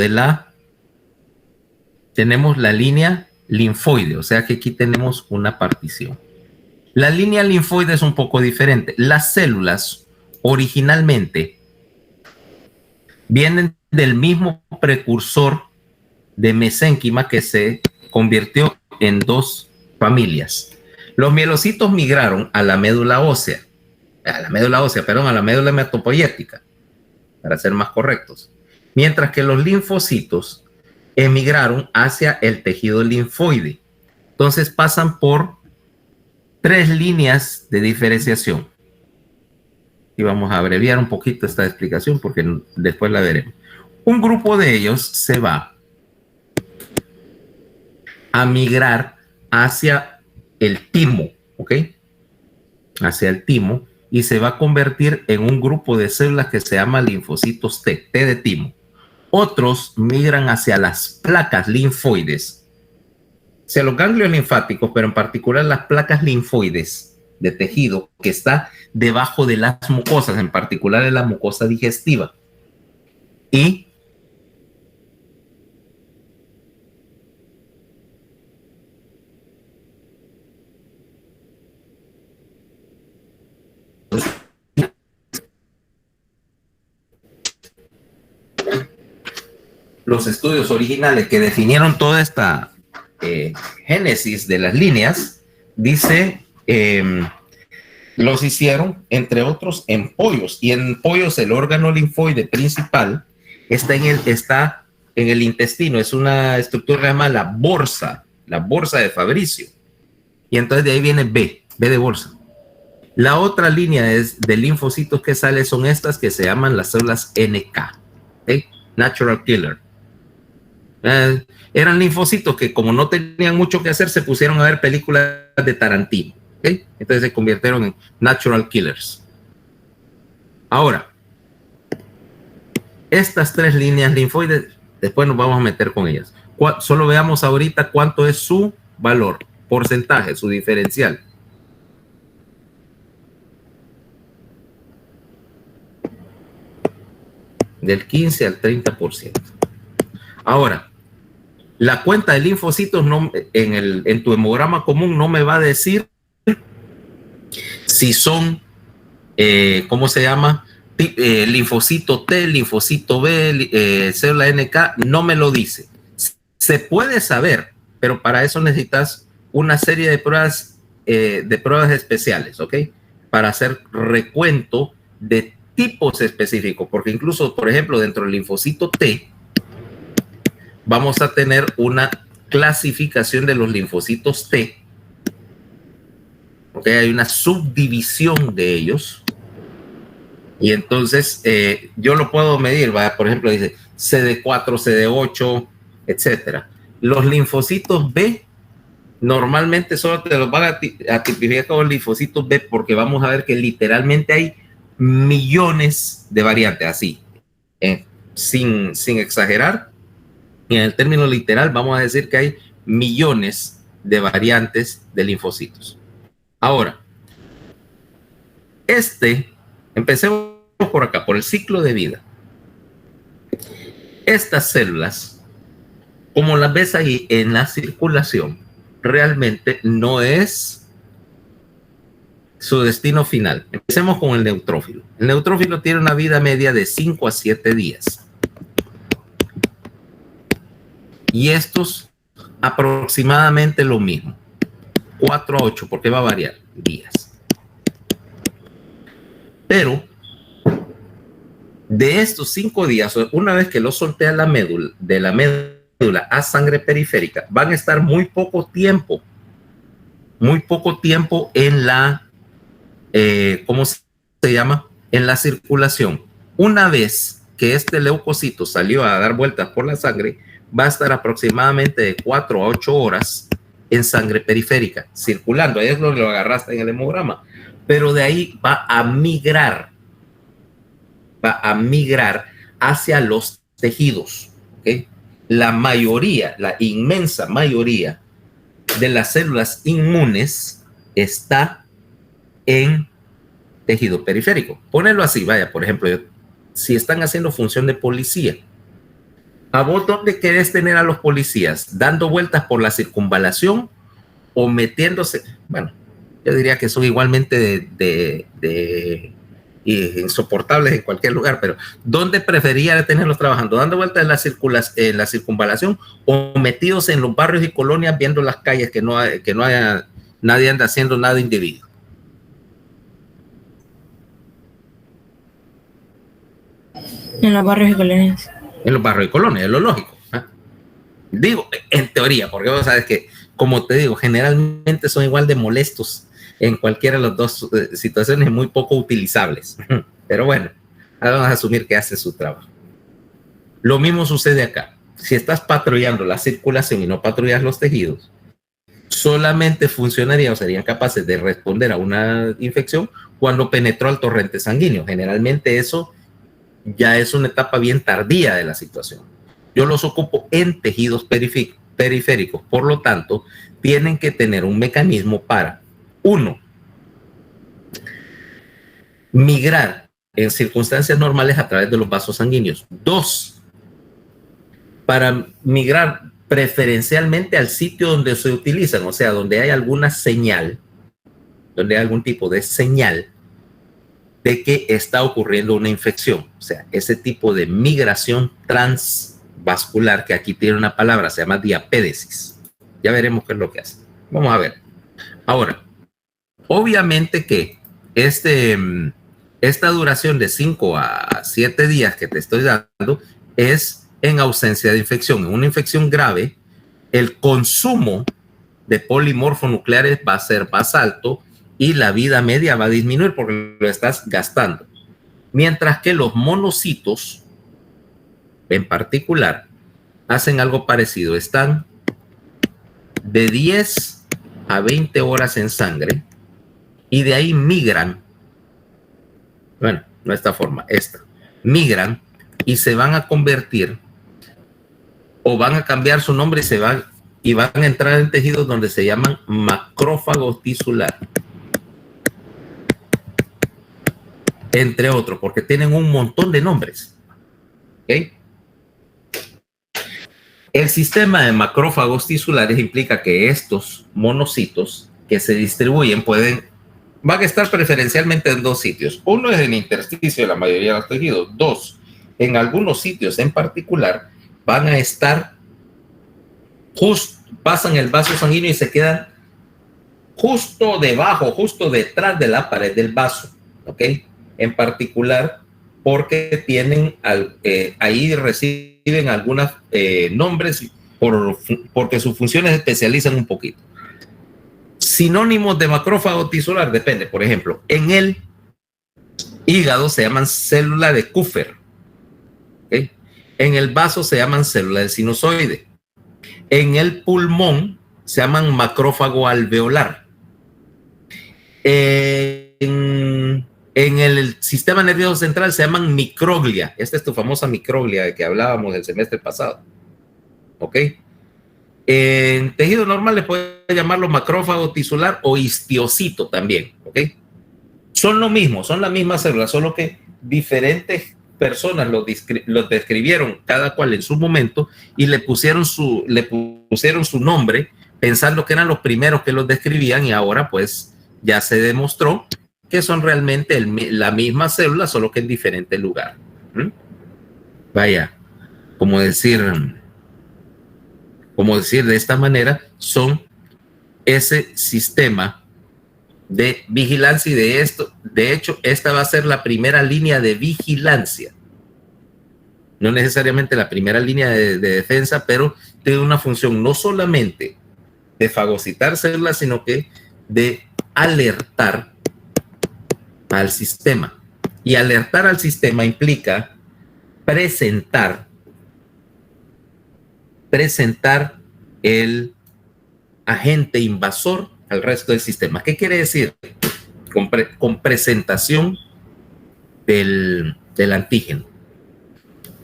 tenemos la línea linfoide, o sea que aquí tenemos una partición. La línea linfoide es un poco diferente. Las células originalmente vienen del mismo precursor de mesénquima que se convirtió en dos familias. Los mielocitos migraron a la médula ósea, a la médula hematopoyética, para ser más correctos, mientras que los linfocitos emigraron hacia el tejido linfoide. Entonces pasan por 3 líneas de diferenciación. Y vamos a abreviar un poquito esta explicación porque después la veremos. Un grupo de ellos se va a migrar hacia el timo, ¿ok? Hacia el timo, y se va a convertir en un grupo de células que se llama linfocitos T de timo. Otros migran hacia las placas linfoides, hacia los ganglios linfáticos, pero en particular las placas linfoides de tejido que está debajo de las mucosas, en particular de la mucosa digestiva. Y los estudios originales que definieron toda esta génesis de las líneas, dice, los hicieron, entre otros, en pollos. Y en pollos el órgano linfoide principal está en el intestino. Es una estructura que se llama la borsa de Fabricio. Y entonces de ahí viene B de bolsa. La otra línea de linfocitos que sale son estas que se llaman las células NK, ¿okay? Natural Killer. Eran linfocitos que, como no tenían mucho que hacer, se pusieron a ver películas de Tarantino, ¿okay? Entonces se convirtieron en Natural Killers. Ahora, estas 3 líneas linfoides, después nos vamos a meter con ellas. Solo veamos ahorita cuánto es su valor, porcentaje, su diferencial. Del 15 al 30%. Ahora, la cuenta de linfocitos en tu hemograma común no me va a decir si son, ¿cómo se llama? Linfocito T, linfocito B, célula NK, no me lo dice. Se puede saber, pero para eso necesitas una serie de pruebas especiales, ¿ok? Para hacer recuento de tipos específicos, porque incluso, por ejemplo, dentro del linfocito T, vamos a tener una clasificación de los linfocitos T. Okay, hay una subdivisión de ellos. Y entonces yo lo puedo medir. ¿Va? Por ejemplo, dice CD4, CD8, etcétera. Los linfocitos B normalmente solo te los van a tipificar como linfocitos B porque vamos a ver que literalmente hay millones de variantes, así, sin exagerar. En el término literal vamos a decir que hay millones de variantes de linfocitos. Ahora, empecemos por acá, por el ciclo de vida. Estas células, como las ves ahí en la circulación, realmente no es su destino final. Empecemos con el neutrófilo. El neutrófilo tiene una vida media de 5 a 7 días. Y estos aproximadamente lo mismo. 4 a 8, porque va a variar días. Pero de estos 5 días, una vez que los soltea la médula, de la médula a sangre periférica, van a estar muy poco tiempo en la, ¿cómo se llama? En la circulación. Una vez que este leucocito salió a dar vueltas por la sangre, va a estar aproximadamente de 4 a 8 horas en sangre periférica, circulando. Ahí es lo que lo agarraste en el hemograma. Pero de ahí va a migrar hacia los tejidos. ¿Okay? La mayoría, la inmensa mayoría de las células inmunes está en tejido periférico. Ponerlo así, vaya, por ejemplo, si están haciendo función de policía, ¿a vos dónde querés tener a los policías? ¿Dando vueltas por la circunvalación o metiéndose? Bueno, yo diría que son igualmente insoportables en cualquier lugar, pero ¿dónde preferiría tenerlos trabajando? ¿Dando vueltas en la circunvalación o metidos en los barrios y colonias viendo las calles que no haya nadie anda haciendo nada indebido? En los barrios y colonias. En los barrios y colonias, es lo lógico. Digo, en teoría, porque vos sabes que, como te digo, generalmente son igual de molestos en cualquiera de las dos situaciones, muy poco utilizables. Pero bueno, ahora vamos a asumir que hace su trabajo. Lo mismo sucede acá. Si estás patrullando la circulación y no patrullas los tejidos, solamente funcionaría o serían capaces de responder a una infección cuando penetró al torrente sanguíneo. Generalmente eso ya es una etapa bien tardía de la situación. Yo los ocupo en tejidos periféricos, por lo tanto, tienen que tener un mecanismo para, 1, migrar en circunstancias normales a través de los vasos sanguíneos. 2, para migrar preferencialmente al sitio donde se utilizan, o sea, donde hay alguna señal, donde hay algún tipo de señal de que está ocurriendo una infección. O sea, ese tipo de migración transvascular, que aquí tiene una palabra, se llama diapédesis. Ya veremos qué es lo que hace. Vamos a ver. Ahora, obviamente que esta duración de 5 a 7 días que te estoy dando es en ausencia de infección. En una infección grave, el consumo de polimorfonucleares va a ser más alto y la vida media va a disminuir porque lo estás gastando. Mientras que los monocitos, en particular, hacen algo parecido. Están de 10 a 20 horas en sangre y de ahí migran, bueno, no esta forma, migran y se van a convertir o van a cambiar su nombre y van a entrar en tejidos donde se llaman macrófagos tisular. Entre otros, porque tienen un montón de nombres. ¿Okay? El sistema de macrófagos tisulares implica que estos monocitos que se distribuyen van a estar preferencialmente en 2 sitios. Uno es en el intersticio de la mayoría de los tejidos. 2, en algunos sitios en particular van a estar pasan el vaso sanguíneo y se quedan justo debajo, justo detrás de la pared del vaso. ¿Ok? En particular porque tienen ahí reciben algunos nombres porque sus funciones se especializan un poquito. Sinónimos de macrófago tisular depende. Por ejemplo, en el hígado se llaman célula de Kupffer. ¿Okay? En el vaso se llaman célula de sinusoide. En el pulmón se llaman macrófago alveolar. En el sistema nervioso central se llaman microglia. Esta es tu famosa microglia de que hablábamos el semestre pasado. ¿Ok? En tejido normal le puede llamarlo macrófago tisular o histiocito también. ¿Ok? Son lo mismo, son la misma célula, solo que diferentes personas los describieron cada cual en su momento y le pusieron su nombre pensando que eran los primeros que los describían y ahora pues ya se demostró que son realmente la misma célula, solo que en diferente lugar. Vaya, como decir de esta manera, son ese sistema de vigilancia y de hecho, esta va a ser la primera línea de vigilancia. No necesariamente la primera línea de defensa, pero tiene una función no solamente de fagocitar células, sino que de alertar al sistema. Y alertar al sistema implica presentar el agente invasor al resto del sistema. ¿Qué quiere decir? Con presentación del antígeno.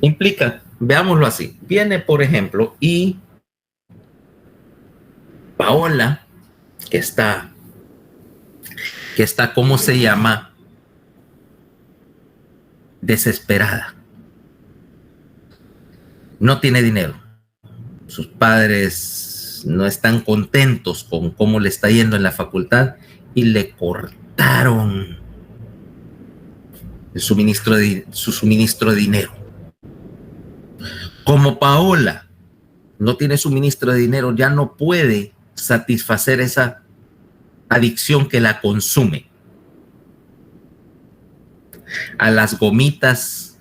Implica, veámoslo así, viene por ejemplo y Paola, que está, ¿cómo se llama? Desesperada. No tiene dinero. Sus padres no están contentos con cómo le está yendo en la facultad y le cortaron su suministro de dinero. Como Paola no tiene suministro de dinero, ya no puede satisfacer esa adicción que la consume a las gomitas,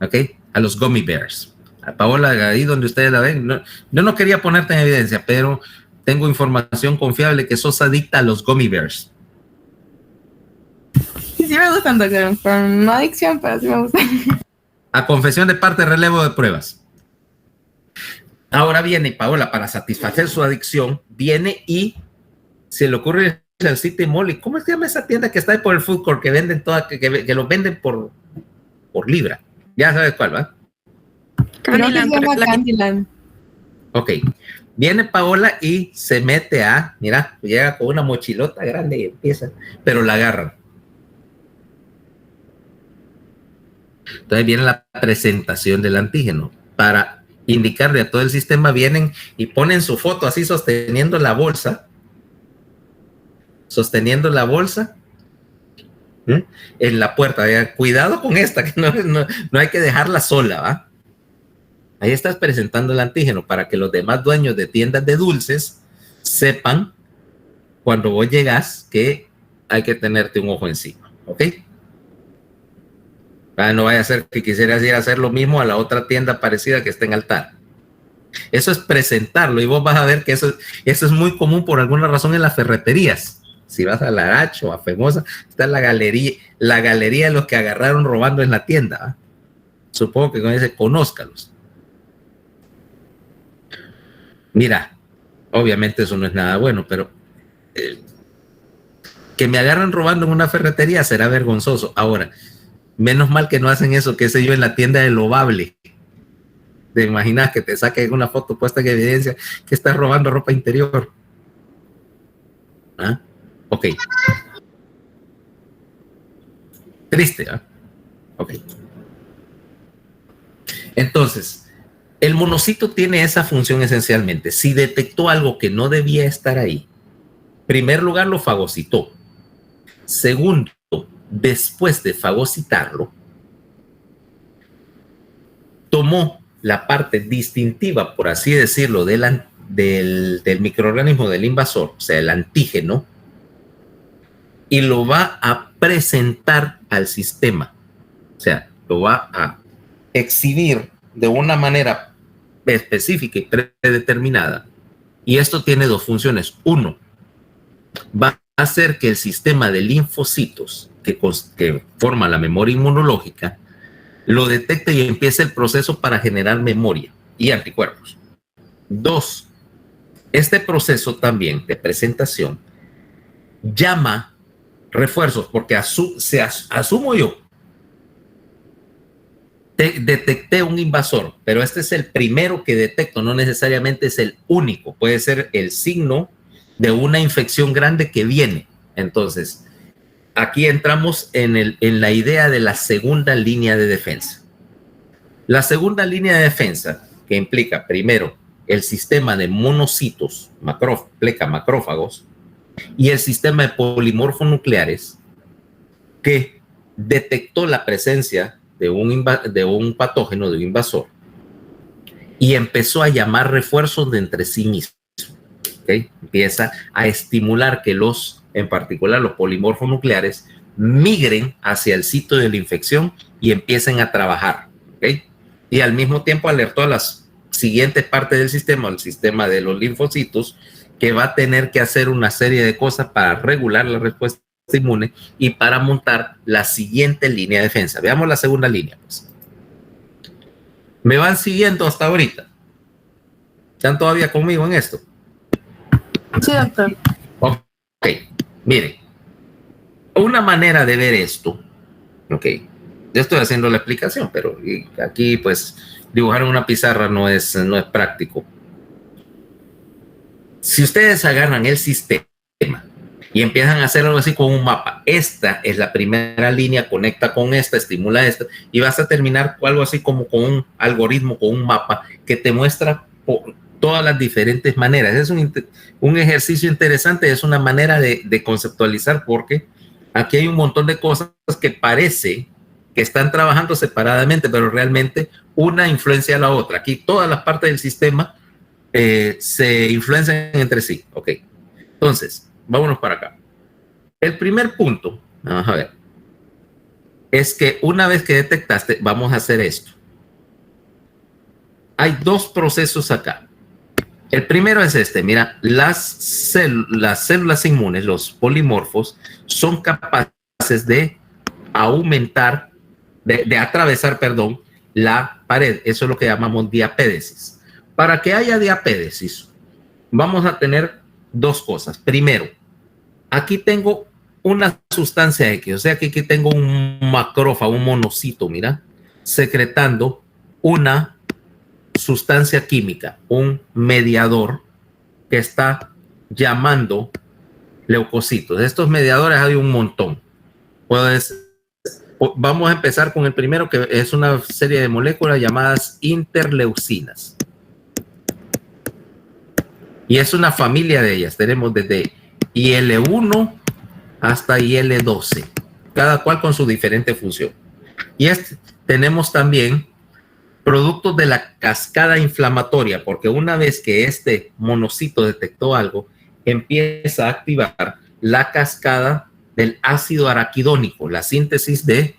¿ok? A los gummy bears. A Paola, ahí donde ustedes la ven, yo no quería ponerte en evidencia, pero tengo información confiable que sos adicta a los gummy bears. Sí me gustan, doctor, pero no adicción, pero sí me gustan. A confesión de parte, relevo de pruebas. Ahora viene Paola para satisfacer su adicción, viene y se le ocurre el City Mall. ¿Y cómo se llama esa tienda que está ahí por el food court que venden que lo venden por libra? Ya sabes cuál, ¿va? Creo que se llama Candyland. Ok. Viene Paola y se mete mira, llega con una mochilota grande y empieza, pero la agarran. Entonces viene la presentación del antígeno para indicarle a todo el sistema. Vienen y ponen su foto así sosteniendo la bolsa en la puerta. Cuidado con esta, que no hay que dejarla sola, ¿va? Ahí estás presentando el antígeno para que los demás dueños de tiendas de dulces sepan cuando vos llegas que hay que tenerte un ojo encima, ¿ok? No vaya a ser que quisieras ir a hacer lo mismo a la otra tienda parecida que está en Altar. Eso es presentarlo, y vos vas a ver que eso es muy común por alguna razón en las ferreterías. Si vas a Laracho o a Femosa, está la galería de los que agarraron robando en la tienda, ¿va? Supongo que con ese conózcalos. Mira, obviamente eso no es nada bueno, pero que me agarran robando en una ferretería será vergonzoso. Ahora, menos mal que no hacen eso, qué sé yo, en la tienda de Lovable. ¿Te imaginas que te saquen una foto puesta en evidencia que estás robando ropa interior? ¿Ah? Ok. Triste, ¿ah? Ok. Entonces, el monocito tiene esa función esencialmente. Si detectó algo que no debía estar ahí, en primer lugar lo fagocitó. Segundo, después de fagocitarlo, tomó la parte distintiva, por así decirlo, del microorganismo del invasor, o sea, el antígeno, y lo va a presentar al sistema. O sea, lo va a exhibir de una manera específica y predeterminada. Y esto tiene dos funciones. Uno, va a hacer que el sistema de linfocitos que forma la memoria inmunológica lo detecte y empiece el proceso para generar memoria y anticuerpos. Dos, este proceso también de presentación llama refuerzos, porque asumo yo, detecté un invasor, pero este es el primero que detecto, no necesariamente es el único, puede ser el signo de una infección grande que viene. Entonces, aquí entramos en la idea de la segunda línea de defensa. La segunda línea de defensa, que implica primero el sistema de monocitos, pleca macrófagos, y el sistema de polimorfonucleares que detectó la presencia de un patógeno, de un invasor, y empezó a llamar refuerzos de entre sí mismos. ¿Okay? Empieza a estimular que en particular los polimorfonucleares, migren hacia el sitio de la infección y empiecen a trabajar. ¿Okay? Y al mismo tiempo alertó a las siguientes partes del sistema, el sistema de los linfocitos, que va a tener que hacer una serie de cosas para regular la respuesta inmune y para montar la siguiente línea de defensa. Veamos la segunda línea, pues. ¿Me van siguiendo hasta ahorita? ¿Están todavía conmigo en esto? Sí, doctor. Ok, miren, una manera de ver esto, ok, yo estoy haciendo la explicación, pero aquí pues dibujar en una pizarra no es práctico. Si ustedes agarran el sistema y empiezan a hacer algo así con un mapa, esta es la primera línea, conecta con esta, estimula esta, y vas a terminar algo así como con un algoritmo, con un mapa que te muestra todas las diferentes maneras. Es un ejercicio interesante, es una manera de conceptualizar, porque aquí hay un montón de cosas que parece que están trabajando separadamente, pero realmente una influencia a la otra. Aquí todas las partes del sistema se influencian entre sí. Ok, entonces, vámonos para acá. El primer punto, vamos a ver, es que una vez que detectaste, vamos a hacer esto. Hay dos procesos acá. El primero es este, mira, las células inmunes, los polimorfos, son capaces de aumentar, de atravesar, perdón, la pared. Eso es lo que llamamos diapédesis. Para que haya diapédesis, vamos a tener dos cosas. Primero, aquí tengo una sustancia X, o sea que aquí tengo un macrófago, un monocito, mira, secretando una sustancia química, un mediador que está llamando leucocitos. De estos mediadores hay un montón. Vamos a empezar con el primero, que es una serie de moléculas llamadas interleucinas. Y es una familia de ellas. Tenemos desde IL-1 hasta IL-12, cada cual con su diferente función. Y tenemos también productos de la cascada inflamatoria, porque una vez que este monocito detectó algo, empieza a activar la cascada del ácido araquidónico, la síntesis de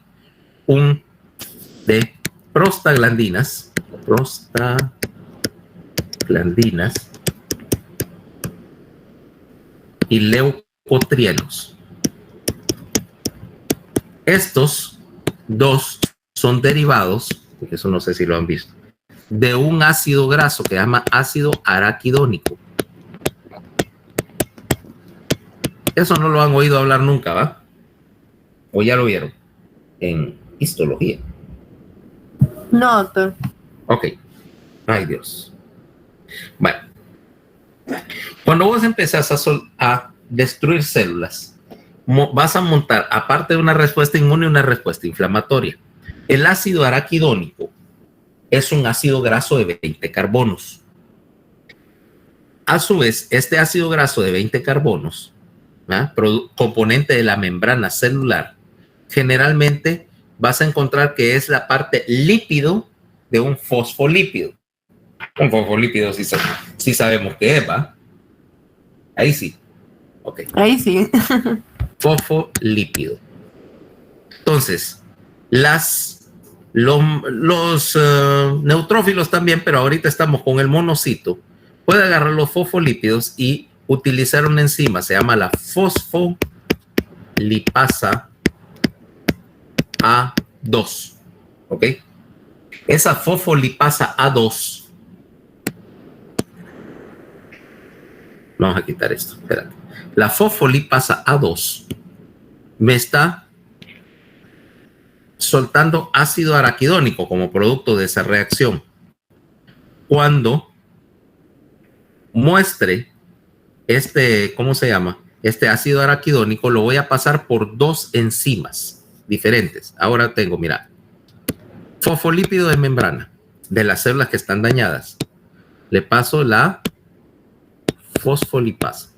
prostaglandinas y leucotrienos. Estos dos son derivados, eso no sé si lo han visto, de un ácido graso que se llama ácido araquidónico. Eso no lo han oído hablar nunca, ¿va? ¿O ya lo vieron? En histología. No, doctor. Ok. Ay, Dios. Bueno. Cuando vos empezás a destruir células, vas a montar, aparte de una respuesta inmune, una respuesta inflamatoria. El ácido araquidónico es un ácido graso de 20 carbonos. A su vez, este ácido graso de 20 carbonos, componente de la membrana celular, generalmente vas a encontrar que es la parte lípido de un fosfolípido. Un fosfolípido sí sabemos qué es, ¿va? Ahí sí. Ok. Ahí sí. Fosfolípido. Entonces, los neutrófilos también, pero ahorita estamos con el monocito, puede agarrar los fosfolípidos y utilizar una enzima, se llama la fosfolipasa A2. ¿Ok? Esa fosfolipasa A2. Vamos a quitar esto, espérate. La fosfolipasa A2 me está soltando ácido araquidónico como producto de esa reacción. Cuando muestre ¿cómo se llama? Este ácido araquidónico, lo voy a pasar por dos enzimas diferentes. Ahora tengo, mira, fosfolípido de membrana de las células que están dañadas. Le paso la fosfolipasa.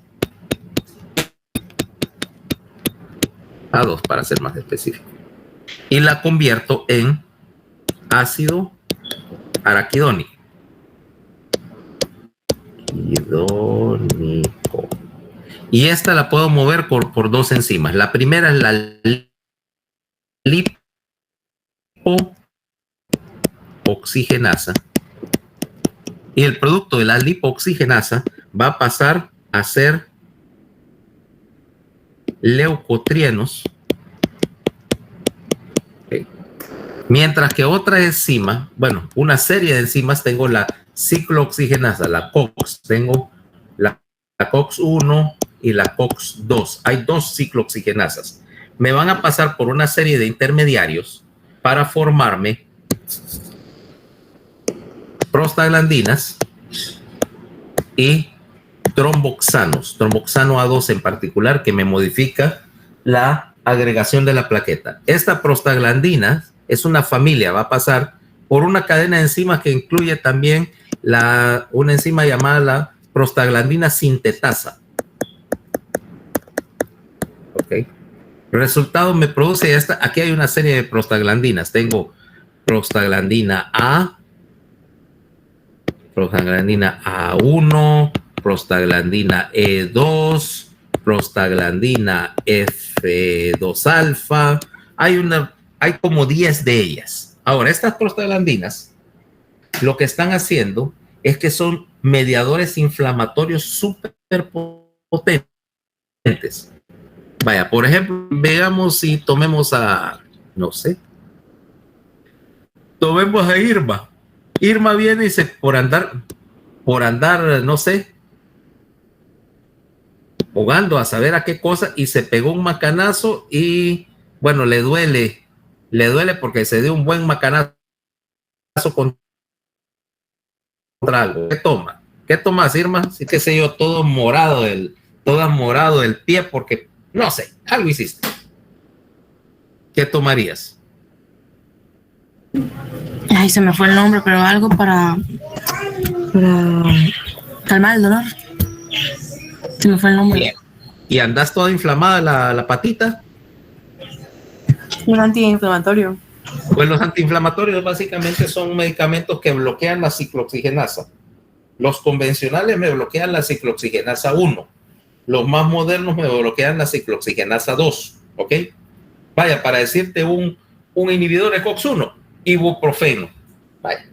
A2 para ser más específico. Y la convierto en ácido araquidónico. Y esta la puedo mover por dos enzimas. La primera es la lipooxigenasa. Y el producto de la lipooxigenasa va a pasar a ser leucotrienos. Okay. Mientras que otra enzima, bueno, una serie de enzimas, tengo la ciclooxigenasa, la COX, tengo la COX-1 y la COX-2. Hay dos ciclooxigenasas. Me van a pasar por una serie de intermediarios para formarme prostaglandinas y tromboxanos, tromboxano A2 en particular, que me modifica la agregación de la plaqueta. Esta prostaglandina es una familia, va a pasar por una cadena de enzimas que incluye también una enzima llamada la prostaglandina sintetasa. Ok. El resultado me produce aquí hay una serie de prostaglandinas. Tengo prostaglandina A, prostaglandina A1, prostaglandina E2, prostaglandina F2 alfa. Hay como 10 de ellas. Ahora, estas prostaglandinas lo que están haciendo es que son mediadores inflamatorios súper potentes. Vaya, por ejemplo, veamos si tomemos tomemos a Irma. Irma viene y dice, por andar, no sé, jugando a saber a qué cosa, y se pegó un macanazo y, bueno, le duele porque se dio un buen macanazo contra algo. ¿Qué toma? ¿Qué tomas, Irma? Sí, qué sé yo, todo morado del pie porque, no sé, algo hiciste. ¿Qué tomarías? Ay, se me fue el nombre, pero algo para calmar el dolor. Se me fue el nombre. ¿Y andas toda inflamada la patita? Un antiinflamatorio. Pues los antiinflamatorios básicamente son medicamentos que bloquean la ciclooxigenasa. Los convencionales me bloquean la ciclooxigenasa 1. Los más modernos me bloquean la ciclooxigenasa 2. ¿Ok? Vaya, para decirte un inhibidor de COX-1, ibuprofeno. Vaya,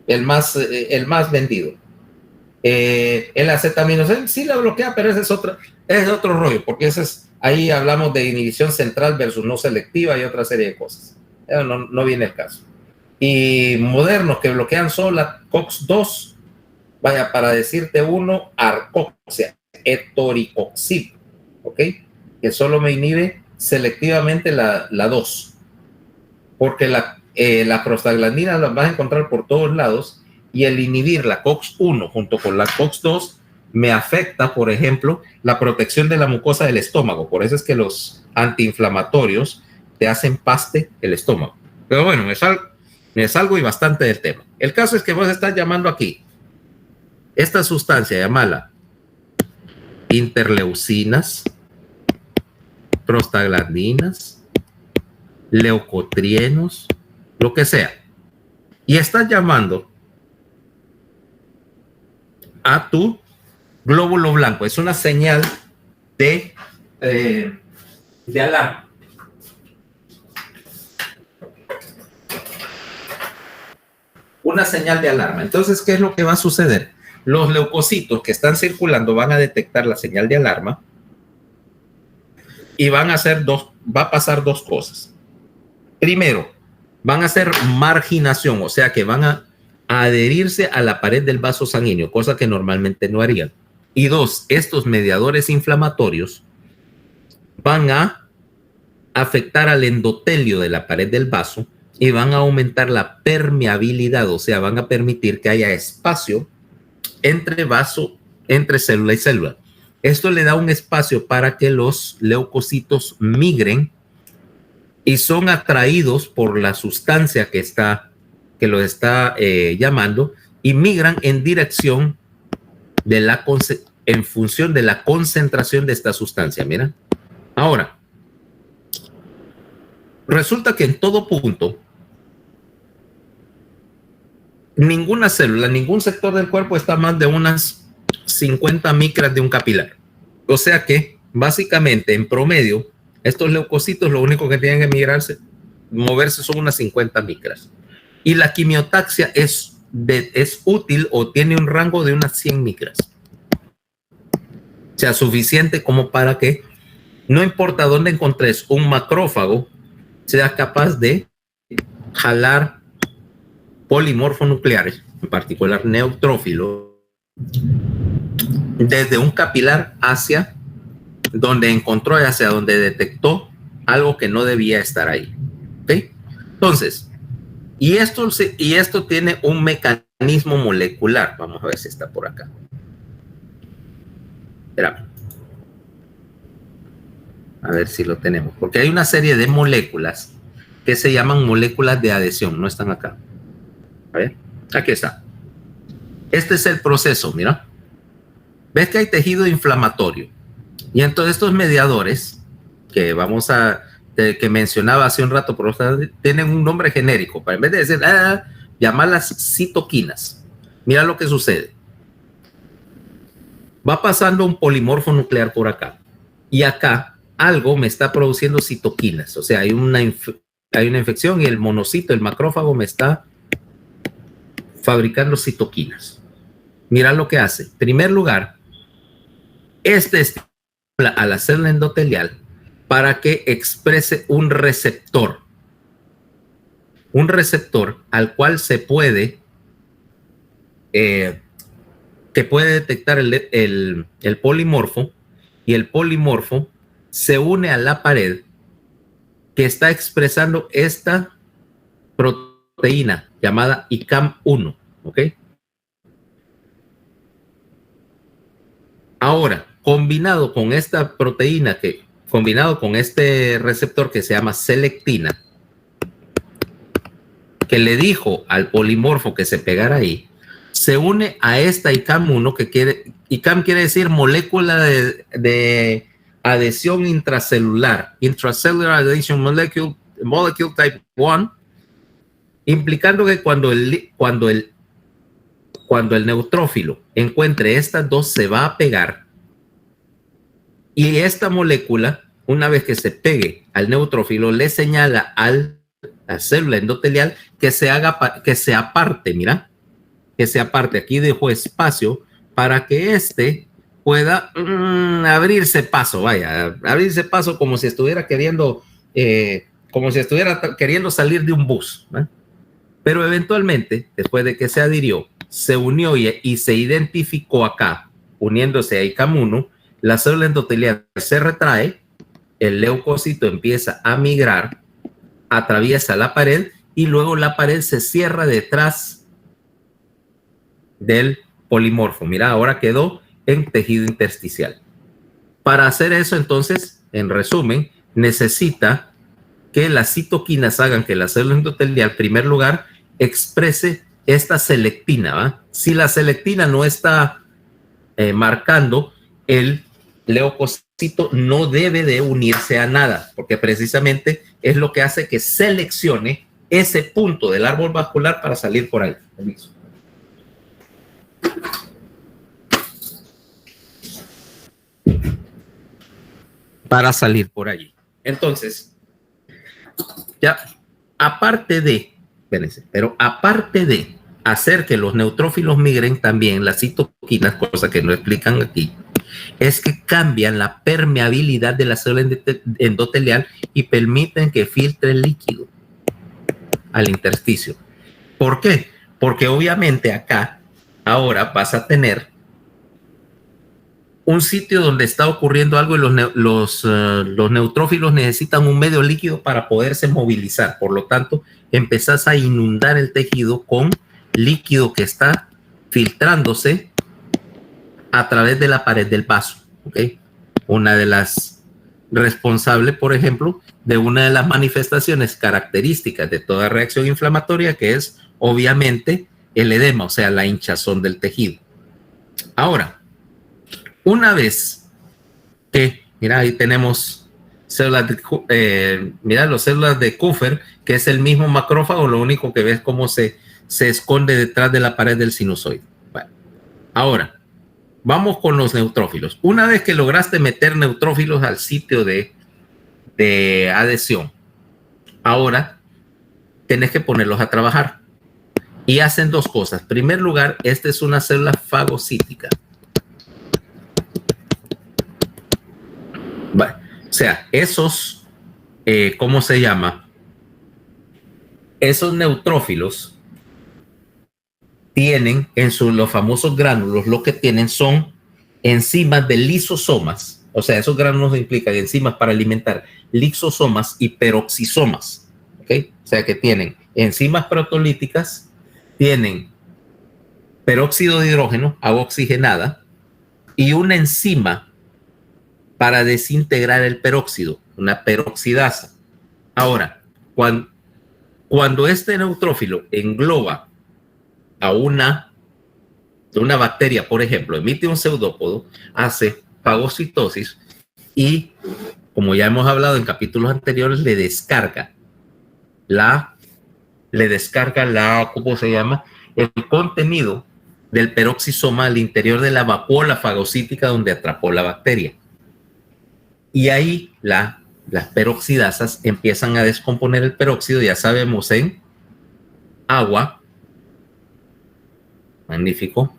el más vendido. El acetaminofén sí la bloquea, pero ese es otro rollo, porque ahí hablamos de inhibición central versus no selectiva y otra serie de cosas. No viene el caso. Y modernos que bloquean solo la COX-2, vaya, para decirte uno, Arcoxia, etoricoxib, ¿ok? Que solo me inhibe selectivamente la 2, porque la prostaglandina la vas a encontrar por todos lados, y el inhibir la COX-1 junto con la COX-2 me afecta, por ejemplo, la protección de la mucosa del estómago. Por eso es que los antiinflamatorios te hacen paste el estómago. Pero bueno, me salgo y bastante del tema. El caso es que vos estás llamando aquí esta sustancia, llamala interleucinas, prostaglandinas, leucotrienos, lo que sea. Y estás llamando a tu glóbulo blanco. Es una señal de alarma. Una señal de alarma. Entonces, ¿qué es lo que va a suceder? Los leucocitos que están circulando van a detectar la señal de alarma y va a pasar dos cosas. Primero, van a hacer marginación, o sea que van a adherirse a la pared del vaso sanguíneo, cosa que normalmente no harían. Y dos, estos mediadores inflamatorios van a afectar al endotelio de la pared del vaso y van a aumentar la permeabilidad, o sea, van a permitir que haya espacio entre célula y célula. Esto le da un espacio para que los leucocitos migren y son atraídos por la sustancia que los está llamando, y migran en dirección en función de la concentración de esta sustancia. Mira, ahora, resulta que en todo punto, ninguna célula, ningún sector del cuerpo está más de unas 50 micras de un capilar. O sea que, básicamente, en promedio, estos leucocitos lo único que tienen que moverse son unas 50 micras. Y la quimiotaxia es útil o tiene un rango de unas 100 micras. O sea, suficiente como para que, no importa dónde encontres un macrófago, sea capaz de jalar polimorfonucleares, en particular neutrófilos, desde un capilar hacia donde encontró, hacia donde detectó algo que no debía estar ahí. ¿Okay? Entonces, y esto tiene un mecanismo molecular. Vamos a ver si está por acá. Espérame. A ver si lo tenemos. Porque hay una serie de moléculas que se llaman moléculas de adhesión. No están acá. A ver, aquí está. Este es el proceso, mira. Ves que hay tejido inflamatorio. Y entonces estos mediadores que mencionaba hace un rato, pero tienen un nombre genérico. Para en vez de decir, llamarlas citoquinas. Mira lo que sucede. Va pasando un polimorfo nuclear por acá. Y acá algo me está produciendo citoquinas. O sea, hay una infección y el monocito, el macrófago, me está fabricando citoquinas. Mira lo que hace. En primer lugar, estimula a la célula endotelial para que exprese un receptor al cual se puede que puede detectar el polimorfo, y el polimorfo se une a la pared que está expresando esta proteína llamada ICAM1, ¿ok? Ahora, combinado con esta proteína, combinado con este receptor que se llama selectina, que le dijo al polimorfo que se pegara ahí, se une a esta ICAM1, ICAM quiere decir molécula de adhesión intracelular, Intracellular Adhesion Molecule Type 1, implicando que cuando el neutrófilo encuentre estas dos, se va a pegar, y esta molécula, una vez que se pegue al neutrófilo, le señala a la célula endotelial que se aparte, mira, que se aparte. Aquí dejo espacio para que pueda abrirse paso, abrirse paso como si estuviera queriendo salir de un bus, ¿eh? Pero eventualmente, después de que se adhirió, se unió y se identificó acá, uniéndose a ICAM1, la célula endotelial se retrae, el leucocito empieza a migrar, atraviesa la pared y luego la pared se cierra detrás del polimorfo. Mira, ahora quedó en tejido intersticial. Para hacer eso, entonces, en resumen, necesita que las citoquinas hagan que la célula endotelial, en primer lugar, exprese esta selectina, ¿va? Si la selectina no está marcando, el leucocito no debe de unirse a nada, porque precisamente es lo que hace que seleccione ese punto del árbol vascular para salir por ahí. Para salir por allí. Entonces, ya, aparte de hacer que los neutrófilos migren, también las citoquinas, cosa que no explican aquí, es que cambian la permeabilidad de la célula endotelial y permiten que filtre el líquido al intersticio. ¿Por qué? Porque obviamente acá ahora vas a tener un sitio donde está ocurriendo algo y los neutrófilos necesitan un medio líquido para poderse movilizar. Por lo tanto, empezás a inundar el tejido con líquido que está filtrándose a través de la pared del vaso. ¿Okay? Una de las responsables, por ejemplo, de una de las manifestaciones características de toda reacción inflamatoria, que es obviamente el edema, o sea, la hinchazón del tejido. Ahora, una vez que, mira, ahí tenemos Mira, las células de Kupffer, que es el mismo macrófago, lo único que ves cómo se esconde detrás de la pared del sinusoide. Bueno, ahora, vamos con los neutrófilos. Una vez que lograste meter neutrófilos al sitio de adhesión, ahora tenés que ponerlos a trabajar. Y hacen dos cosas. En primer lugar, esta es una célula fagocítica. Bueno, o sea, esos, ¿cómo se llama? Esos neutrófilos tienen los famosos gránulos, lo que tienen son enzimas de lisosomas. O sea, esos gránulos implican enzimas para alimentar lisosomas y peroxisomas. ¿Okay? O sea, que tienen enzimas proteolíticas, tienen peróxido de hidrógeno, agua oxigenada, y una enzima para desintegrar el peróxido, una peroxidasa. Ahora, cuando este neutrófilo engloba a una bacteria, por ejemplo, emite un pseudópodo, hace fagocitosis y, como ya hemos hablado en capítulos anteriores, le descarga ¿cómo se llama? El contenido del peroxisoma al interior de la vacuola fagocítica donde atrapó la bacteria. Y ahí las peroxidasas empiezan a descomponer el peróxido, ya sabemos, en agua, magnífico,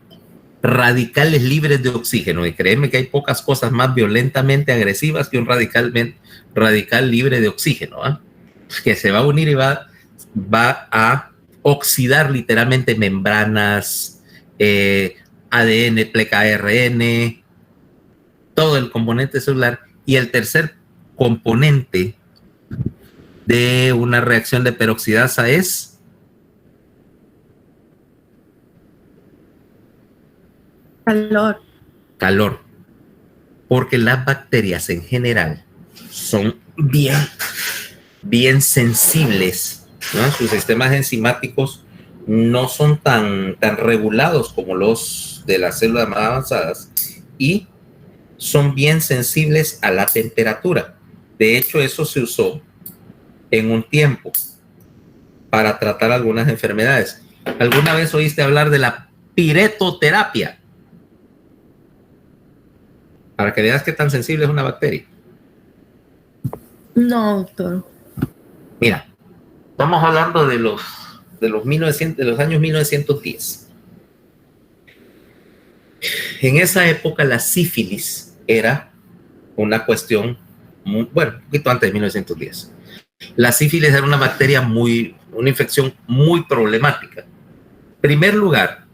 radicales libres de oxígeno. Y créeme que hay pocas cosas más violentamente agresivas que un radical libre de oxígeno, ¿eh? Que se va a unir y va a oxidar literalmente membranas, ADN, pleca ARN, todo el componente celular. Y el tercer componente de una reacción de peroxidasa es calor. Porque las bacterias en general son bien sensibles, ¿no? Sus sistemas enzimáticos no son tan regulados como los de las células más avanzadas y son bien sensibles a la temperatura. De hecho, eso se usó en un tiempo para tratar algunas enfermedades. ¿Alguna vez oíste hablar de la piretoterapia? Para que veas qué tan sensible es una bacteria. No, doctor. Mira, estamos hablando de los años 1910. En esa época la sífilis era una cuestión, un poquito antes de 1910. La sífilis era una bacteria una infección muy problemática. En primer lugar,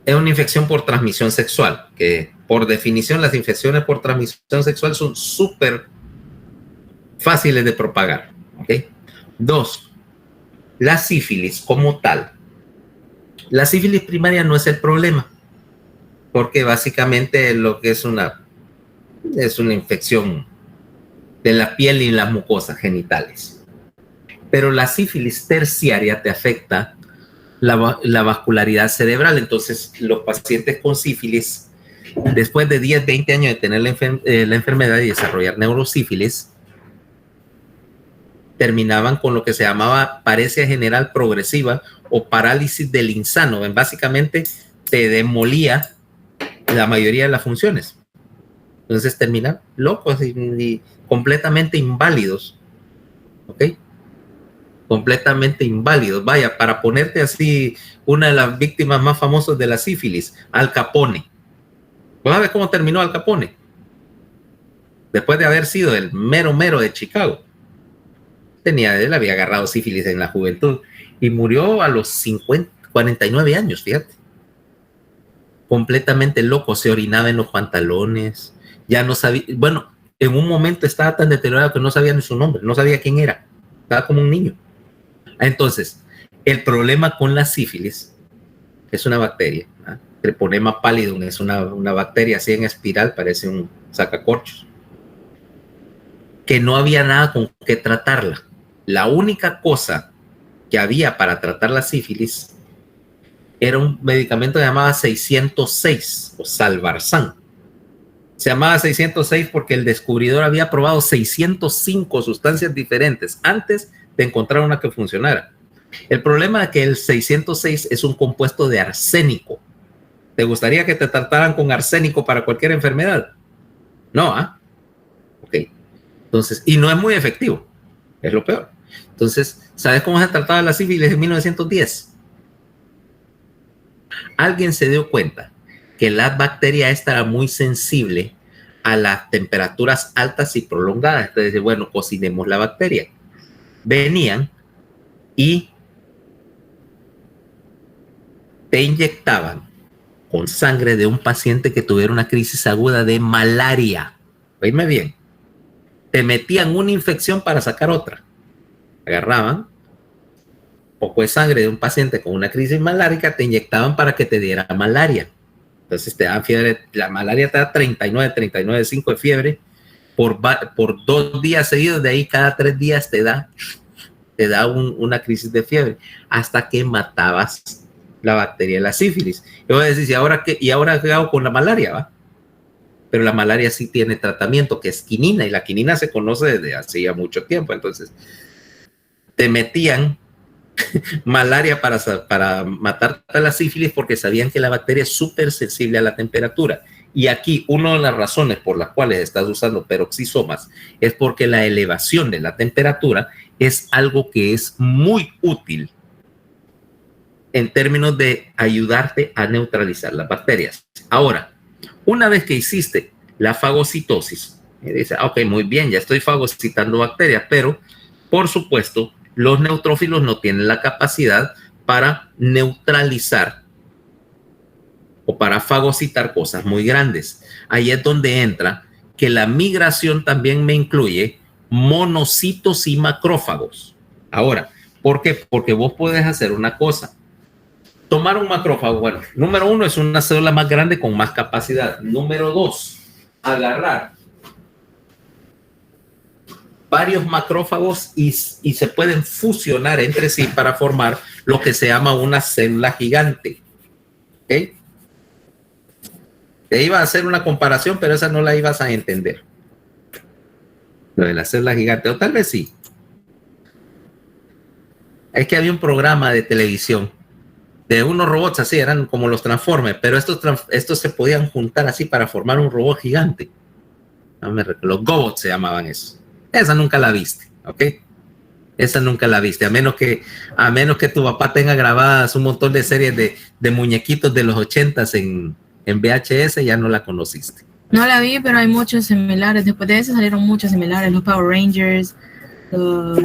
es una infección por transmisión sexual, que por definición las infecciones por transmisión sexual son súper fáciles de propagar. ¿Okay? 2, la sífilis como tal. La sífilis primaria no es el problema, porque básicamente lo que es una infección de la piel y las mucosas genitales. Pero la sífilis terciaria te afecta la vascularidad cerebral. Entonces, los pacientes con sífilis, después de 10, 20 años de tener la enfermedad y desarrollar neurosífilis, terminaban con lo que se llamaba paresia general progresiva o parálisis del insano. Básicamente, te demolía la mayoría de las funciones. Entonces terminan locos y completamente inválidos. ¿Ok? Completamente inválidos. Vaya, para ponerte así, una de las víctimas más famosas de la sífilis, Al Capone. ¿Vas a ver cómo terminó Al Capone? Después de haber sido el mero de Chicago. Él había agarrado sífilis en la juventud y murió a los 49 años, fíjate. Completamente loco, se orinaba en los pantalones, ya no sabía, en un momento estaba tan deteriorado que no sabía ni su nombre, no sabía quién era, estaba como un niño. Entonces, el problema con la sífilis es una bacteria, ¿eh? Treponema pallidum es una bacteria así en espiral, parece un sacacorchos, que no había nada con que tratarla. La única cosa que había para tratar la sífilis era un medicamento llamado 606 o Salvarsan. Se llamaba 606 porque el descubridor había probado 605 sustancias diferentes antes de encontrar una que funcionara. El problema es que el 606 es un compuesto de arsénico. ¿Te gustaría que te trataran con arsénico para cualquier enfermedad? No, ¿ah? Ok. Entonces, y no es muy efectivo. Es lo peor. Entonces, ¿sabes cómo se trataba la sífilis en 1910? Alguien se dio cuenta que la bacteria esta era muy sensible a las temperaturas altas y prolongadas. Entonces, bueno, cocinemos la bacteria. Venían y te inyectaban con sangre de un paciente que tuviera una crisis aguda de malaria. Oíme bien. Te metían una infección para sacar otra. Agarraban poco de sangre de un paciente con una crisis malárica, te inyectaban para que te diera malaria. Entonces te daban fiebre, la malaria te da 39,5 de fiebre por 2 días seguidos, de ahí cada 3 días te da una crisis de fiebre, hasta que matabas la bacteria de la sífilis. Y voy a decir, ¿y ahora qué hago con la malaria? ¿Va? Pero la malaria sí tiene tratamiento, que es quinina, y la quinina se conoce desde hace ya mucho tiempo. Entonces, te metían malaria para matar a la sífilis porque sabían que la bacteria es súper sensible a la temperatura. Y aquí una de las razones por las cuales estás usando peroxisomas es porque la elevación de la temperatura es algo que es muy útil en términos de ayudarte a neutralizar las bacterias. Ahora, una vez que hiciste la fagocitosis, dice, ok, muy bien, ya estoy fagocitando bacterias, pero por supuesto, los neutrófilos no tienen la capacidad para neutralizar o para fagocitar cosas muy grandes. Ahí es donde entra que la migración también me incluye monocitos y macrófagos. Ahora, ¿por qué? Porque vos podés hacer una cosa. Tomar un macrófago, bueno, número 1 es una célula más grande con más capacidad. Número 2, agarrar varios macrófagos y se pueden fusionar entre sí para formar lo que se llama una célula gigante. ¿Okay? Te iba a hacer una comparación, pero esa no la ibas a entender. Lo de la célula gigante, o tal vez sí. Es que había un programa de televisión de unos robots así, eran como los Transformers, pero estos se podían juntar así para formar un robot gigante. Los Gobots se llamaban eso. Esa nunca la viste, ¿ok? Esa nunca la viste, a menos que tu papá tenga grabadas un montón de series de muñequitos de los 80s en VHS, ya no la conociste. No la vi, pero hay muchos similares. Después de eso salieron muchos similares. Los Power Rangers, los...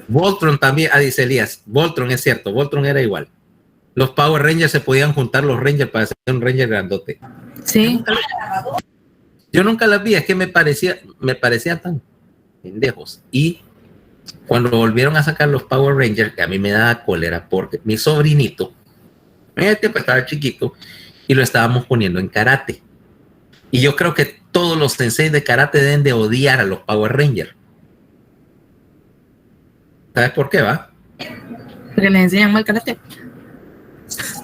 Voltron también, dice Elías, Voltron es cierto, Voltron era igual. Los Power Rangers se podían juntar los Rangers para hacer un Ranger grandote. Sí. Yo nunca las vi, es que me parecían tan pendejos. Y cuando volvieron a sacar los Power Rangers, que a mí me daba cólera porque mi sobrinito, en ese tiempo estaba chiquito, y lo estábamos poniendo en karate. Y yo creo que todos los senseis de karate deben de odiar a los Power Rangers. ¿Sabes por qué, va? Porque les enseñan mal karate.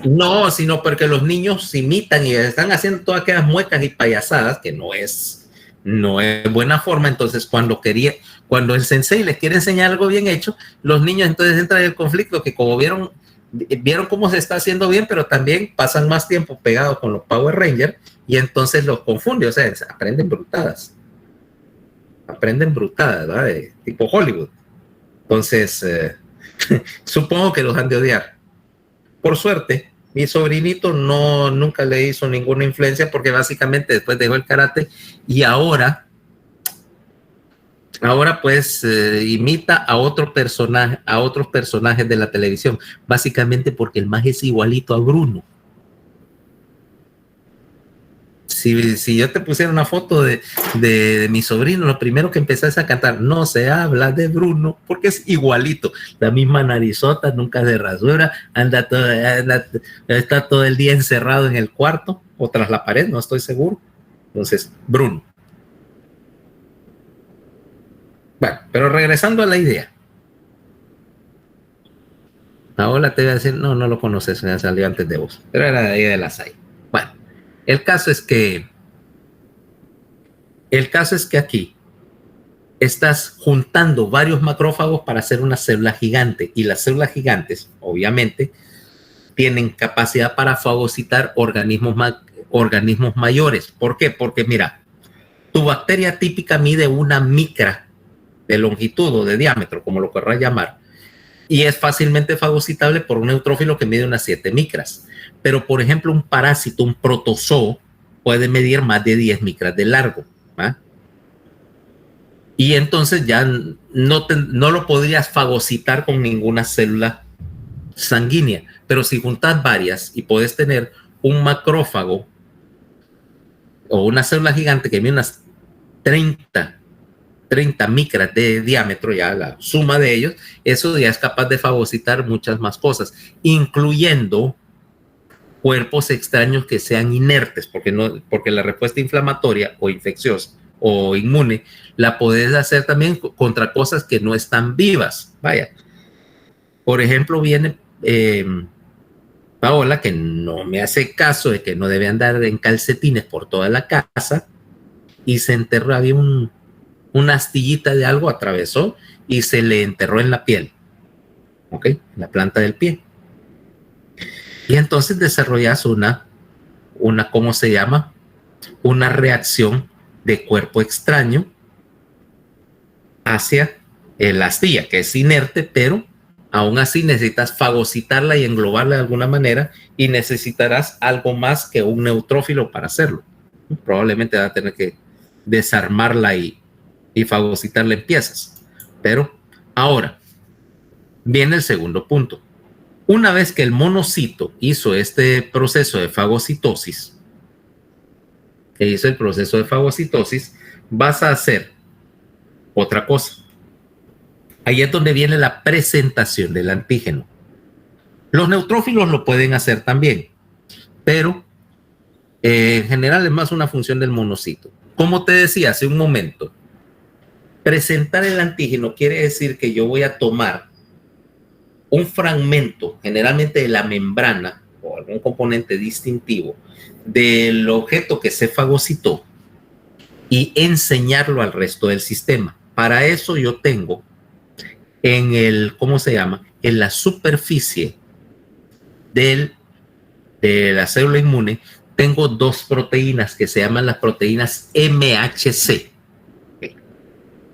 No, sino porque los niños imitan y están haciendo todas aquellas muecas y payasadas, que no es buena forma. Entonces, cuando el sensei les quiere enseñar algo bien hecho, los niños entonces entran en el conflicto, que como vieron cómo se está haciendo bien, pero también pasan más tiempo pegados con los Power Rangers y entonces los confunde, o sea, aprenden brutadas, ¿verdad? Tipo Hollywood. Entonces, supongo que los han de odiar. Por suerte, mi sobrinito nunca le hizo ninguna influencia porque básicamente después dejó el karate y ahora pues imita a otros personajes de la televisión, básicamente porque el maje es igualito a Bruno. Si yo te pusiera una foto de mi sobrino, lo primero que empezás a cantar, no se habla de Bruno, porque es igualito, la misma narizota, nunca se rasura, está todo el día encerrado en el cuarto o tras la pared, no estoy seguro. Entonces, Bruno. Bueno, pero regresando a la idea. Ahora te voy a decir, no lo conoces, me salió antes de vos, pero era de ahí de la SAI. Bueno, el caso es que El caso es que aquí estás juntando varios macrófagos para hacer una célula gigante, y las células gigantes, obviamente, tienen capacidad para fagocitar organismos mayores. ¿Por qué? Porque mira, tu bacteria típica mide 1 micra de longitud o de diámetro, como lo querrás llamar, y es fácilmente fagocitable por un neutrófilo que mide unas 7 micras. Pero, por ejemplo, un parásito, un protozoo, puede medir más de 10 micras de largo. ¿Va? Y entonces ya no lo podrías fagocitar con ninguna célula sanguínea. Pero si juntas varias y puedes tener un macrófago o una célula gigante que mide unas 30 micras de diámetro, ya la suma de ellos, eso ya es capaz de fagocitar muchas más cosas, incluyendo cuerpos extraños que sean inertes, porque la respuesta inflamatoria o infecciosa o inmune la podés hacer también contra cosas que no están vivas. Vaya, por ejemplo, viene Paola, que no me hace caso de que no debe andar en calcetines por toda la casa, y se enterró, había una astillita de algo, atravesó y se le enterró en la piel, ¿ok? En la planta del pie. Y entonces desarrollas ¿cómo se llama? Una reacción de cuerpo extraño hacia la astilla, que es inerte, pero aún así necesitas fagocitarla y englobarla de alguna manera, y necesitarás algo más que un neutrófilo para hacerlo. Probablemente vas a tener que desarmarla y fagocitarla en piezas. Pero ahora viene el segundo punto. Una vez que el monocito hizo este proceso de fagocitosis, vas a hacer otra cosa. Ahí es donde viene la presentación del antígeno. Los neutrófilos lo pueden hacer también, pero en general es más una función del monocito. Como te decía hace un momento, presentar el antígeno quiere decir que yo voy a tomar un fragmento, generalmente de la membrana o algún componente distintivo del objeto que se fagocitó, y enseñarlo al resto del sistema. Para eso yo tengo en la superficie de la célula inmune, tengo 2 proteínas que se llaman las proteínas MHC.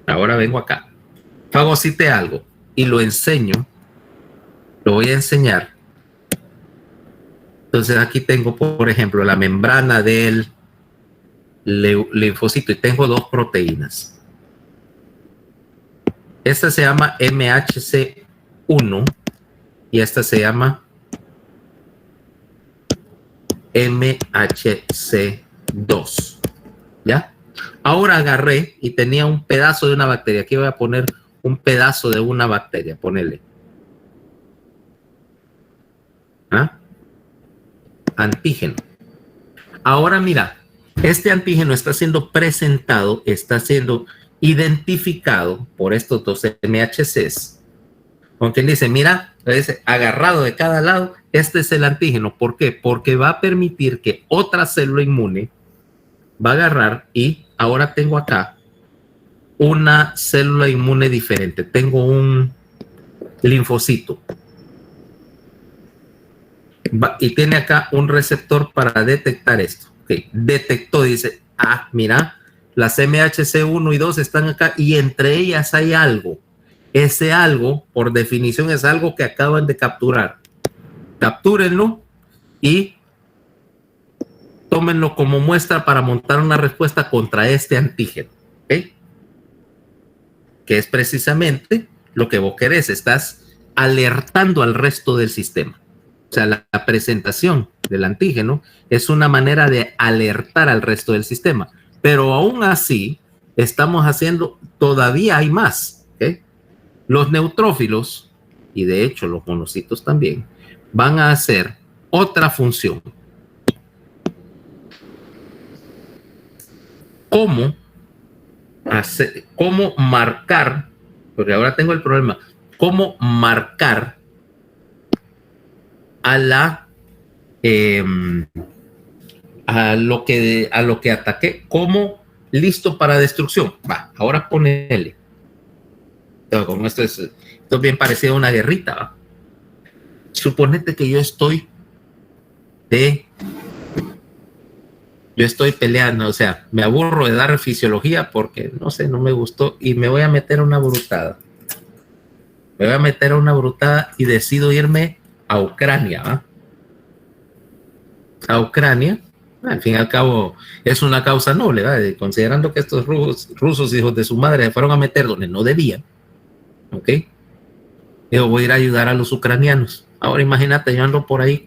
Ahora vengo acá, fagocité algo y lo enseño, lo voy a enseñar. Entonces aquí tengo, por ejemplo, la membrana del linfocito y tengo 2 proteínas. Esta se llama MHC1 y esta se llama MHC2. ¿Ya? Ahora agarré y tenía un pedazo de una bacteria. Aquí voy a poner un pedazo de una bacteria. Ponele. ¿Ah? Antígeno. Ahora mira, este antígeno está siendo presentado, está siendo identificado por estos 2 MHCs. Con quien dice, mira, es agarrado de cada lado, este es el antígeno. ¿Por qué? Porque va a permitir que otra célula inmune va a agarrar, y ahora tengo acá una célula inmune diferente. Tengo un linfocito. Y tiene acá un receptor para detectar esto. Okay. Detectó, dice, mira, las MHC1 y 2 están acá y entre ellas hay algo. Ese algo, por definición, es algo que acaban de capturar. Captúrenlo y tómenlo como muestra para montar una respuesta contra este antígeno. ¿Okay? Que es precisamente lo que vos querés. Estás alertando al resto del sistema. O sea, la presentación del antígeno es una manera de alertar al resto del sistema. Pero aún así, estamos haciendo, todavía hay más. ¿Okay? Los neutrófilos, y de hecho los monocitos también, van a hacer otra función. ¿Cómo marcar? Porque ahora tengo el problema. ¿Cómo marcar a lo que ataqué? ¿Cómo listo para destrucción. Va, ahora ponele. Como esto es bien parecido a una guerrita, ¿va? Suponete que yo estoy peleando, o sea, me aburro de dar fisiología porque, no sé, no me gustó y me voy a meter a una brutada. Y decido irme a Ucrania, ¿va? A Ucrania, al fin y al cabo, es una causa noble, ¿verdad? Considerando que estos rusos, hijos de su madre, se fueron a meter donde no debían, ¿ok? Yo voy a ir a ayudar a los ucranianos. Ahora imagínate, yo ando por ahí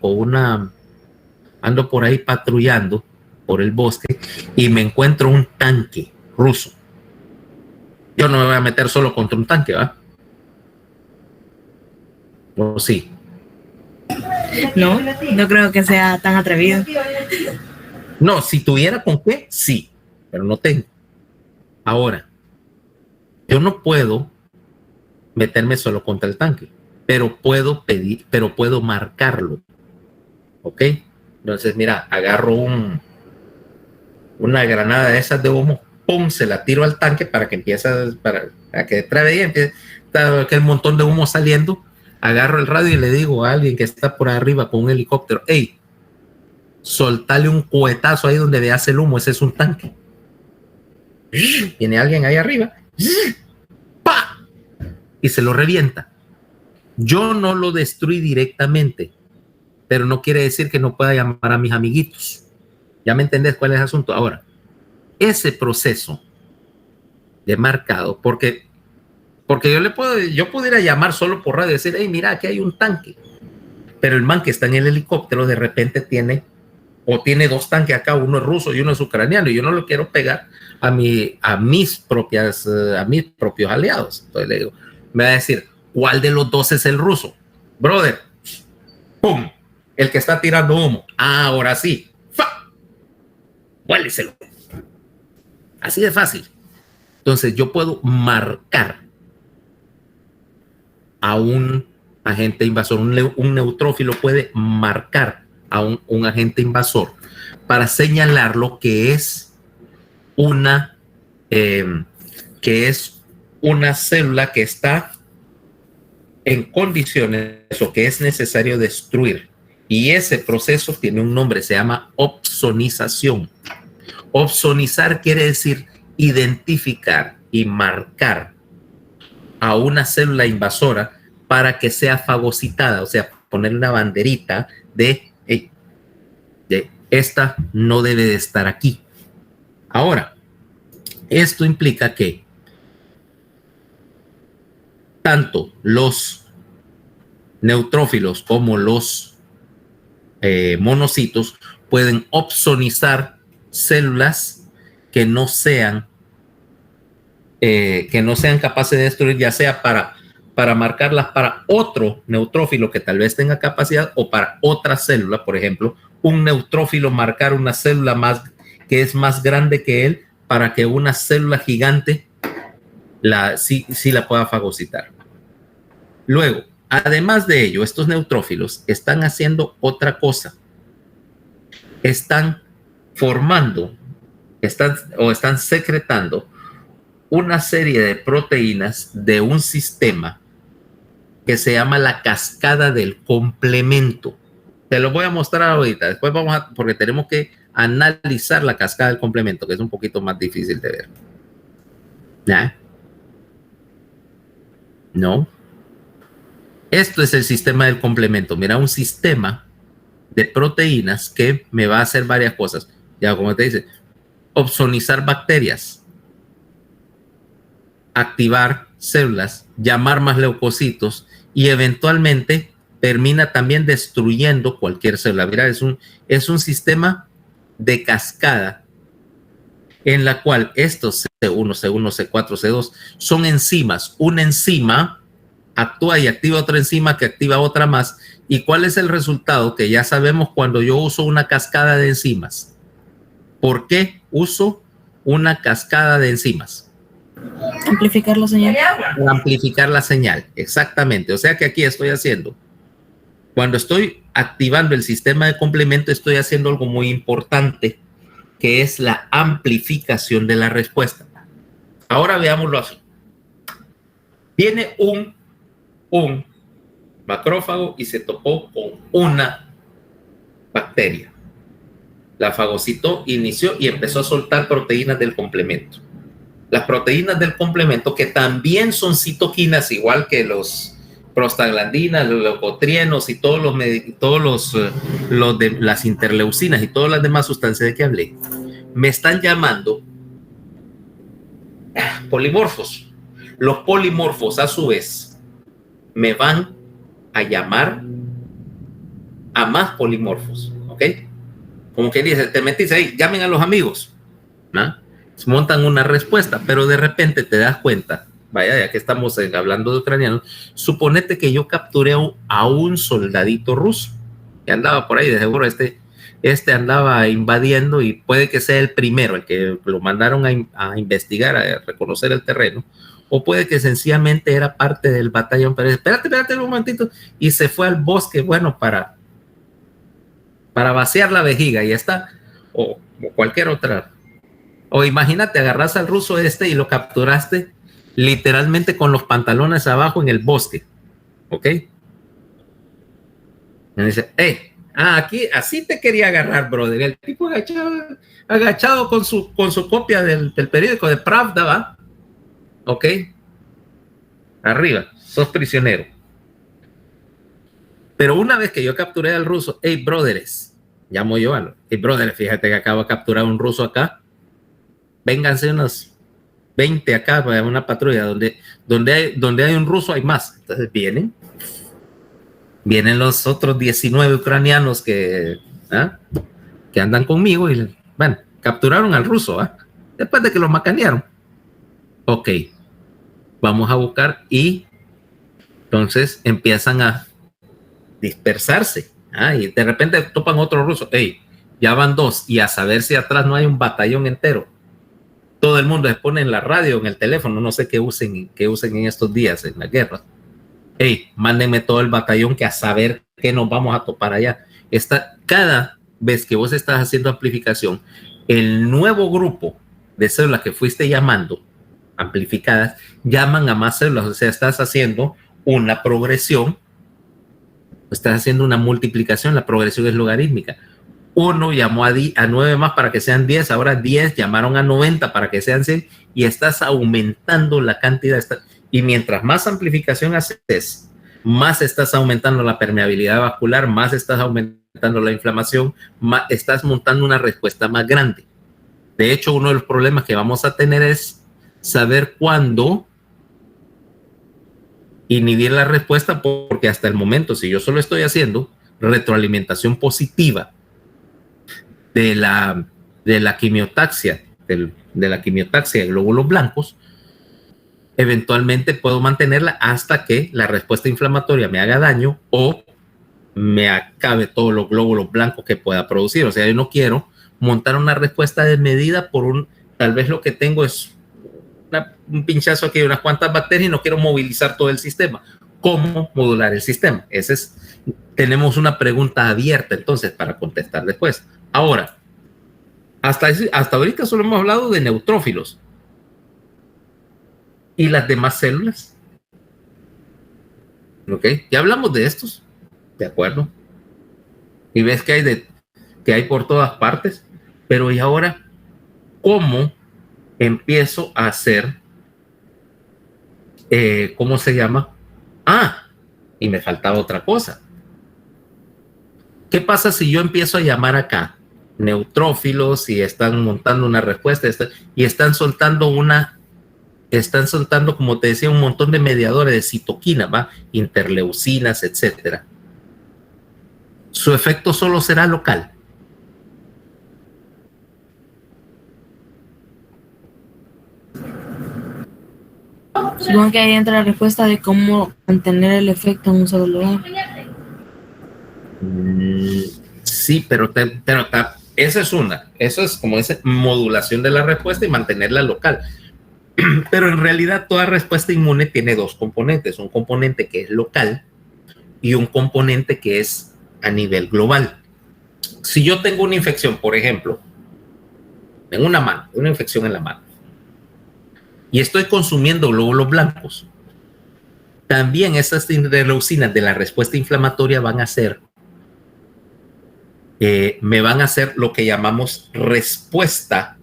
patrullando por el bosque y me encuentro un tanque ruso. Yo no me voy a meter solo contra un tanque, ¿va? ¿O sí? No, no creo que sea tan atrevido. No, si tuviera con qué, sí, pero no tengo. Ahora, yo no puedo meterme solo contra el tanque, pero puedo marcarlo. ¿Ok? Entonces, mira, agarro una granada de esas de humo, pum, se la tiro al tanque para que empiece, para que trae ahí, empiece aquel montón de humo saliendo. Agarro el radio y le digo a alguien que está por arriba con un helicóptero, hey, soltale un cohetazo ahí donde veas el humo, ese es un tanque. Viene alguien ahí arriba, ¡pa! Y se lo revienta. Yo no lo destruí directamente, pero no quiere decir que no pueda llamar a mis amiguitos. Ya me entendés cuál es el asunto. Ahora, ese proceso de marcado, porque yo pudiera llamar solo por radio y decir, hey, mira, aquí hay un tanque. Pero el man que está en el helicóptero de repente tiene dos tanques acá, uno es ruso y uno es ucraniano, y yo no lo quiero pegar a mis propios aliados. Entonces le digo, me va a decir, ¿cuál de los dos es el ruso? Brother, ¡pum! El que está tirando humo. Ah, ahora sí. ¡Fa! ¡Huéleselo! Así de fácil. Entonces yo puedo marcar a un agente invasor, un neutrófilo puede marcar a un agente invasor para señalarlo que es una célula que está en condiciones o que es necesario destruir. Y ese proceso tiene un nombre, se llama opsonización. Opsonizar quiere decir identificar y marcar a una célula invasora para que sea fagocitada, o sea, poner una banderita de esta no debe de estar aquí. Ahora, esto implica que tanto los neutrófilos como los monocitos pueden opsonizar células que no sean capaces de destruir, ya sea para marcarlas para otro neutrófilo que tal vez tenga capacidad o para otra célula. Por ejemplo, un neutrófilo marcar una célula que es más grande que él para que una célula gigante sí la pueda fagocitar. Luego, además de ello, estos neutrófilos están haciendo otra cosa. Están están secretando una serie de proteínas de un sistema que se llama la cascada del complemento. Te lo voy a mostrar ahorita. Después porque tenemos que analizar la cascada del complemento, que es un poquito más difícil de ver. ¿Ya? No. Esto es el sistema del complemento. Mira, un sistema de proteínas que me va a hacer varias cosas. Ya, como te dice, opsonizar bacterias, activar células, llamar más leucocitos y eventualmente termina también destruyendo cualquier célula. Mira, es un sistema de cascada en la cual estos C1, C4, C2 son enzimas. Una enzima actúa y activa otra enzima que activa otra más. ¿Y cuál es el resultado? Que ya sabemos cuando yo uso una cascada de enzimas. ¿Por qué uso una cascada de enzimas? Amplificar la señal. Amplificar la señal, exactamente. O sea que aquí estoy haciendo, cuando estoy activando el sistema de complemento, estoy haciendo algo muy importante, que es la amplificación de la respuesta. Ahora veámoslo así. Viene un macrófago y se topó con una bacteria. La fagocitó, inició y empezó a soltar proteínas del complemento. Las proteínas del complemento, que también son citoquinas, igual que los prostaglandinas, los leucotrienos y todos los de las interleucinas y todas las demás sustancias de que hablé, me están llamando polimorfos. Los polimorfos, a su vez, me van a llamar a más polimorfos, ¿ok? Como que dice, te metiste ahí, llamen a los amigos, ¿no? Montan una respuesta, pero de repente te das cuenta, vaya, ya que estamos hablando de ucranianos, suponete que yo capturé a un soldadito ruso que andaba por ahí, de seguro este andaba invadiendo y puede que sea el primero, el que lo mandaron a investigar, a reconocer el terreno, o puede que sencillamente era parte del batallón, pero espérate un momentito, y se fue al bosque, bueno, para vaciar la vejiga, y está, o cualquier otra. O imagínate, agarras al ruso y lo capturaste literalmente con los pantalones abajo en el bosque, ¿ok? Y dice, aquí, así te quería agarrar, brother. El tipo agachado con su copia del periódico de Pravda, ¿va? ¿Ok? Arriba, sos prisionero. Pero una vez que yo capturé al ruso, brothers, llamo yo a brothers, fíjate que acabo de capturar un ruso acá. Vénganse unos 20 acá para una patrulla donde hay un ruso, hay más. Entonces vienen los otros 19 ucranianos que andan conmigo y, bueno, capturaron al ruso, después de que lo macanearon. Ok, vamos a buscar y entonces empiezan a dispersarse. Y de repente topan otro ruso. Ya van 2 y a saber si atrás no hay un batallón entero. Todo el mundo se pone en la radio, en el teléfono, no sé qué usen en estos días en la guerra. Mándenme todo el batallón, que a saber qué nos vamos a topar allá. Cada vez que vos estás haciendo amplificación, el nuevo grupo de células que fuiste llamando, amplificadas, llaman a más células. O sea, estás haciendo una progresión, estás haciendo una multiplicación, la progresión es logarítmica. 1 llamó a 9 más para que sean 10, ahora 10 llamaron a 90 para que sean 100, y estás aumentando la cantidad. Y mientras más amplificación haces, más estás aumentando la permeabilidad vascular, más estás aumentando la inflamación, más estás montando una respuesta más grande. De hecho, uno de los problemas que vamos a tener es saber cuándo inhibir la respuesta, porque hasta el momento, si yo solo estoy haciendo retroalimentación positiva de la quimiotaxia, de la quimiotaxia de glóbulos blancos, eventualmente puedo mantenerla hasta que la respuesta inflamatoria me haga daño o me acabe todos los glóbulos blancos que pueda producir. O sea, yo no quiero montar una respuesta desmedida tal vez lo que tengo es un pinchazo aquí de unas cuantas bacterias y no quiero movilizar todo el sistema. ¿Cómo modular el sistema? Tenemos una pregunta abierta entonces para contestar después. Ahora, hasta ahorita solo hemos hablado de neutrófilos. ¿Y las demás células? ¿Ok? Ya hablamos de estos, ¿de acuerdo? Y ves que hay por todas partes, pero ¿y ahora cómo empiezo a hacer, ¿cómo se llama? Y me faltaba otra cosa. ¿Qué pasa si yo empiezo a llamar acá neutrófilos y están montando una respuesta y están soltando, como te decía, un montón de mediadores de citoquina, interleucinas, etcétera? Su efecto solo será local. Supongo que ahí entra la respuesta de cómo mantener el efecto en un solo lugar. Sí, pero esa es una. Eso es como esa modulación de la respuesta y mantenerla local. Pero en realidad toda respuesta inmune tiene 2 componentes. Un componente que es local y un componente que es a nivel global. Si yo tengo una infección, por ejemplo, en una mano, una infección en la mano, y estoy consumiendo glóbulos blancos, también esas interleucinas de la respuesta inflamatoria van a hacer, me van a hacer lo que llamamos respuesta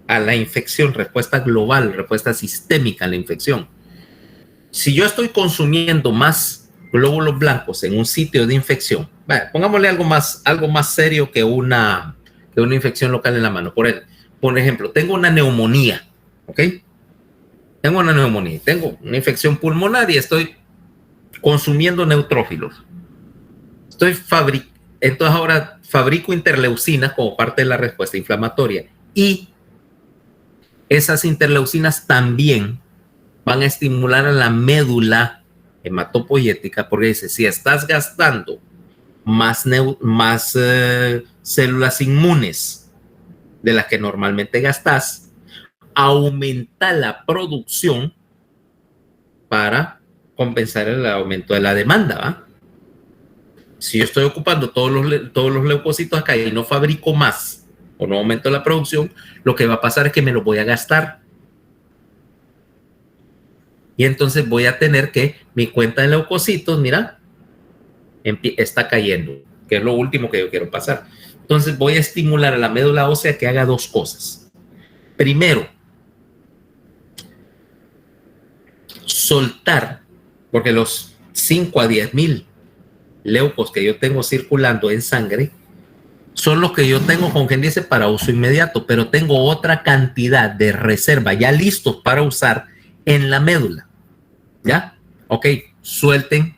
a la infección, respuesta global, respuesta sistémica a la infección. Si yo estoy consumiendo más glóbulos blancos en un sitio de infección, bueno, pongámosle algo más serio que una infección local en la mano. Por ejemplo, tengo una neumonía, ¿ok? Tengo una neumonía, tengo una infección pulmonar y estoy consumiendo neutrófilos. Entonces ahora fabrico interleucinas como parte de la respuesta inflamatoria, y esas interleucinas también van a estimular a la médula hematopoyética, porque dice, si estás gastando más células inmunes de las que normalmente gastas, aumenta la producción para compensar el aumento de la demanda, ¿va? Si yo estoy ocupando todos los leucocitos acá y no fabrico más o no aumento la producción, lo que va a pasar es que me lo voy a gastar. Y entonces voy a tener que mi cuenta de leucocitos, mira, está cayendo, que es lo último que yo quiero pasar. Entonces voy a estimular a la médula ósea que haga dos cosas. Primero, soltar, porque los 5 a 10 mil leucos que yo tengo circulando en sangre son los que yo tengo, con quien dice, para uso inmediato, pero tengo otra cantidad de reserva ya listos para usar en la médula. ¿Ya? Ok, suelten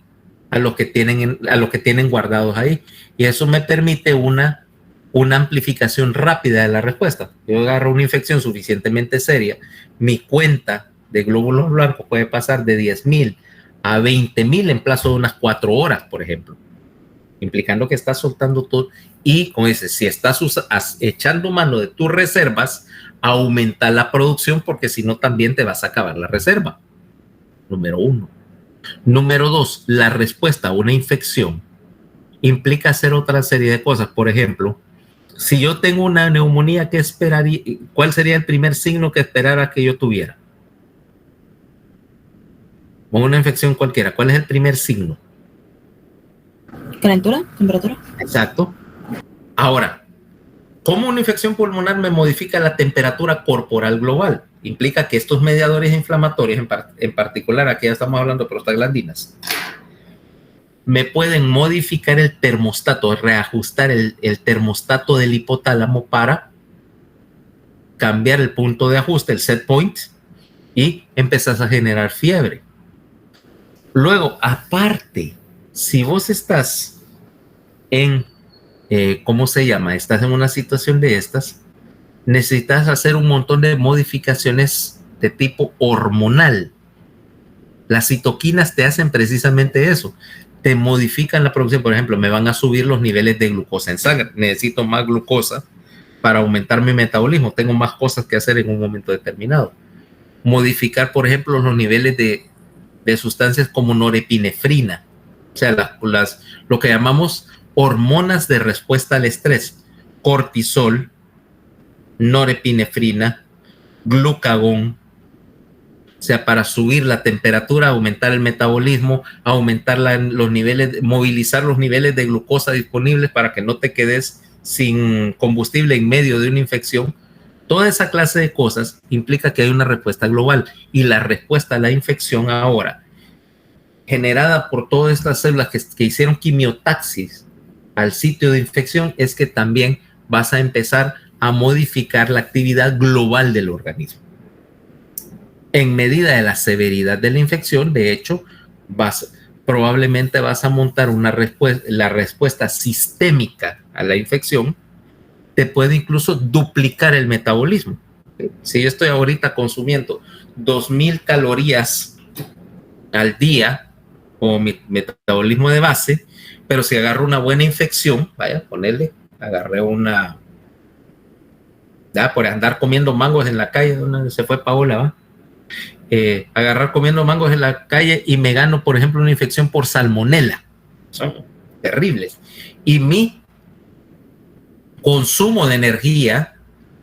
a los que tienen guardados ahí, y eso me permite una amplificación rápida de la respuesta. Yo agarro una infección suficientemente seria, mi cuenta de glóbulos blancos puede pasar de 10,000 a 20,000 en plazo de unas 4 horas, por ejemplo, implicando que estás soltando todo. Y como dices, si estás echando mano de tus reservas, aumenta la producción, porque si no también te vas a acabar la reserva. Número 1. Número 2, la respuesta a una infección implica hacer otra serie de cosas. Por ejemplo, si yo tengo una neumonía, ¿qué esperaría? ¿Cuál sería el primer signo que esperara que yo tuviera? O una infección cualquiera, ¿cuál es el primer signo? ¿Calentura? ¿Temperatura? Exacto. Ahora, ¿cómo una infección pulmonar me modifica la temperatura corporal global? Implica que estos mediadores inflamatorios, en particular, aquí ya estamos hablando de prostaglandinas, me pueden modificar el termostato, reajustar el termostato del hipotálamo para cambiar el punto de ajuste, el set point, y empezás a generar fiebre. Luego, aparte, si vos estás en, ¿cómo se llama? Estás en una situación de estas, necesitas hacer un montón de modificaciones de tipo hormonal. Las citoquinas te hacen precisamente eso. Te modifican la producción. Por ejemplo, me van a subir los niveles de glucosa en sangre. Necesito más glucosa para aumentar mi metabolismo. Tengo más cosas que hacer en un momento determinado. Modificar, por ejemplo, los niveles de sustancias como norepinefrina. O sea, lo que llamamos hormonas de respuesta al estrés. Cortisol, norepinefrina, glucagón. O sea, para subir la temperatura, aumentar el metabolismo, aumentar los niveles, movilizar los niveles de glucosa disponibles para que no te quedes sin combustible en medio de una infección. Toda esa clase de cosas implica que hay una respuesta global, y la respuesta a la infección ahora, generada por todas estas células que hicieron quimiotaxis al sitio de infección, es que también vas a empezar a modificar la actividad global del organismo. En medida de la severidad de la infección, de hecho, probablemente vas a montar la respuesta sistémica a la infección, te puede incluso duplicar el metabolismo. Si yo estoy ahorita consumiendo 2,000 calorías al día como mi metabolismo de base, pero si agarro una buena infección, agarré una, por andar comiendo mangos en la calle, donde se fue Paola, ¿va? Agarrar comiendo mangos en la calle y me gano, por ejemplo, una infección por salmonela. Son terribles. Y mi consumo de energía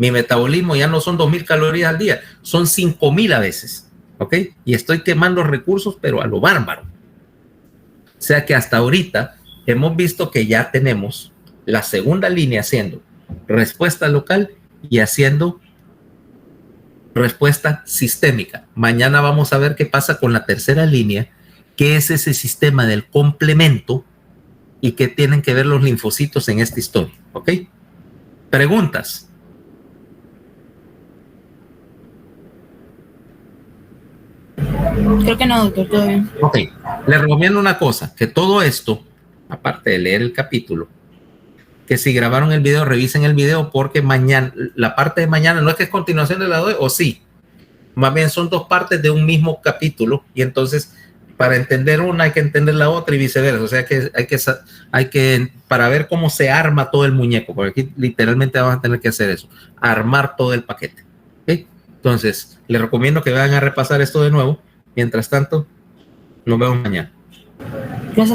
Mi metabolismo ya no son 2.000 calorías al día, son 5.000 a veces, ¿ok? Y estoy quemando recursos, pero a lo bárbaro. O sea que hasta ahorita hemos visto que ya tenemos la segunda línea haciendo respuesta local y haciendo respuesta sistémica. Mañana vamos a ver qué pasa con la tercera línea, qué es ese sistema del complemento y qué tienen que ver los linfocitos en esta historia, ¿ok? Preguntas. Creo que no, doctor, todo bien. Ok, les recomiendo una cosa, que todo esto, aparte de leer el capítulo, que si grabaron el video, revisen el video, porque mañana, la parte de mañana no es que es continuación de la de hoy, o sí, más bien son dos partes de un mismo capítulo, y entonces para entender una hay que entender la otra y viceversa. O sea que hay que para ver cómo se arma todo el muñeco, porque aquí literalmente vamos a tener que hacer eso, armar todo el paquete. ¿Okay? Entonces, les recomiendo que vayan a repasar esto de nuevo. Mientras tanto, nos vemos mañana.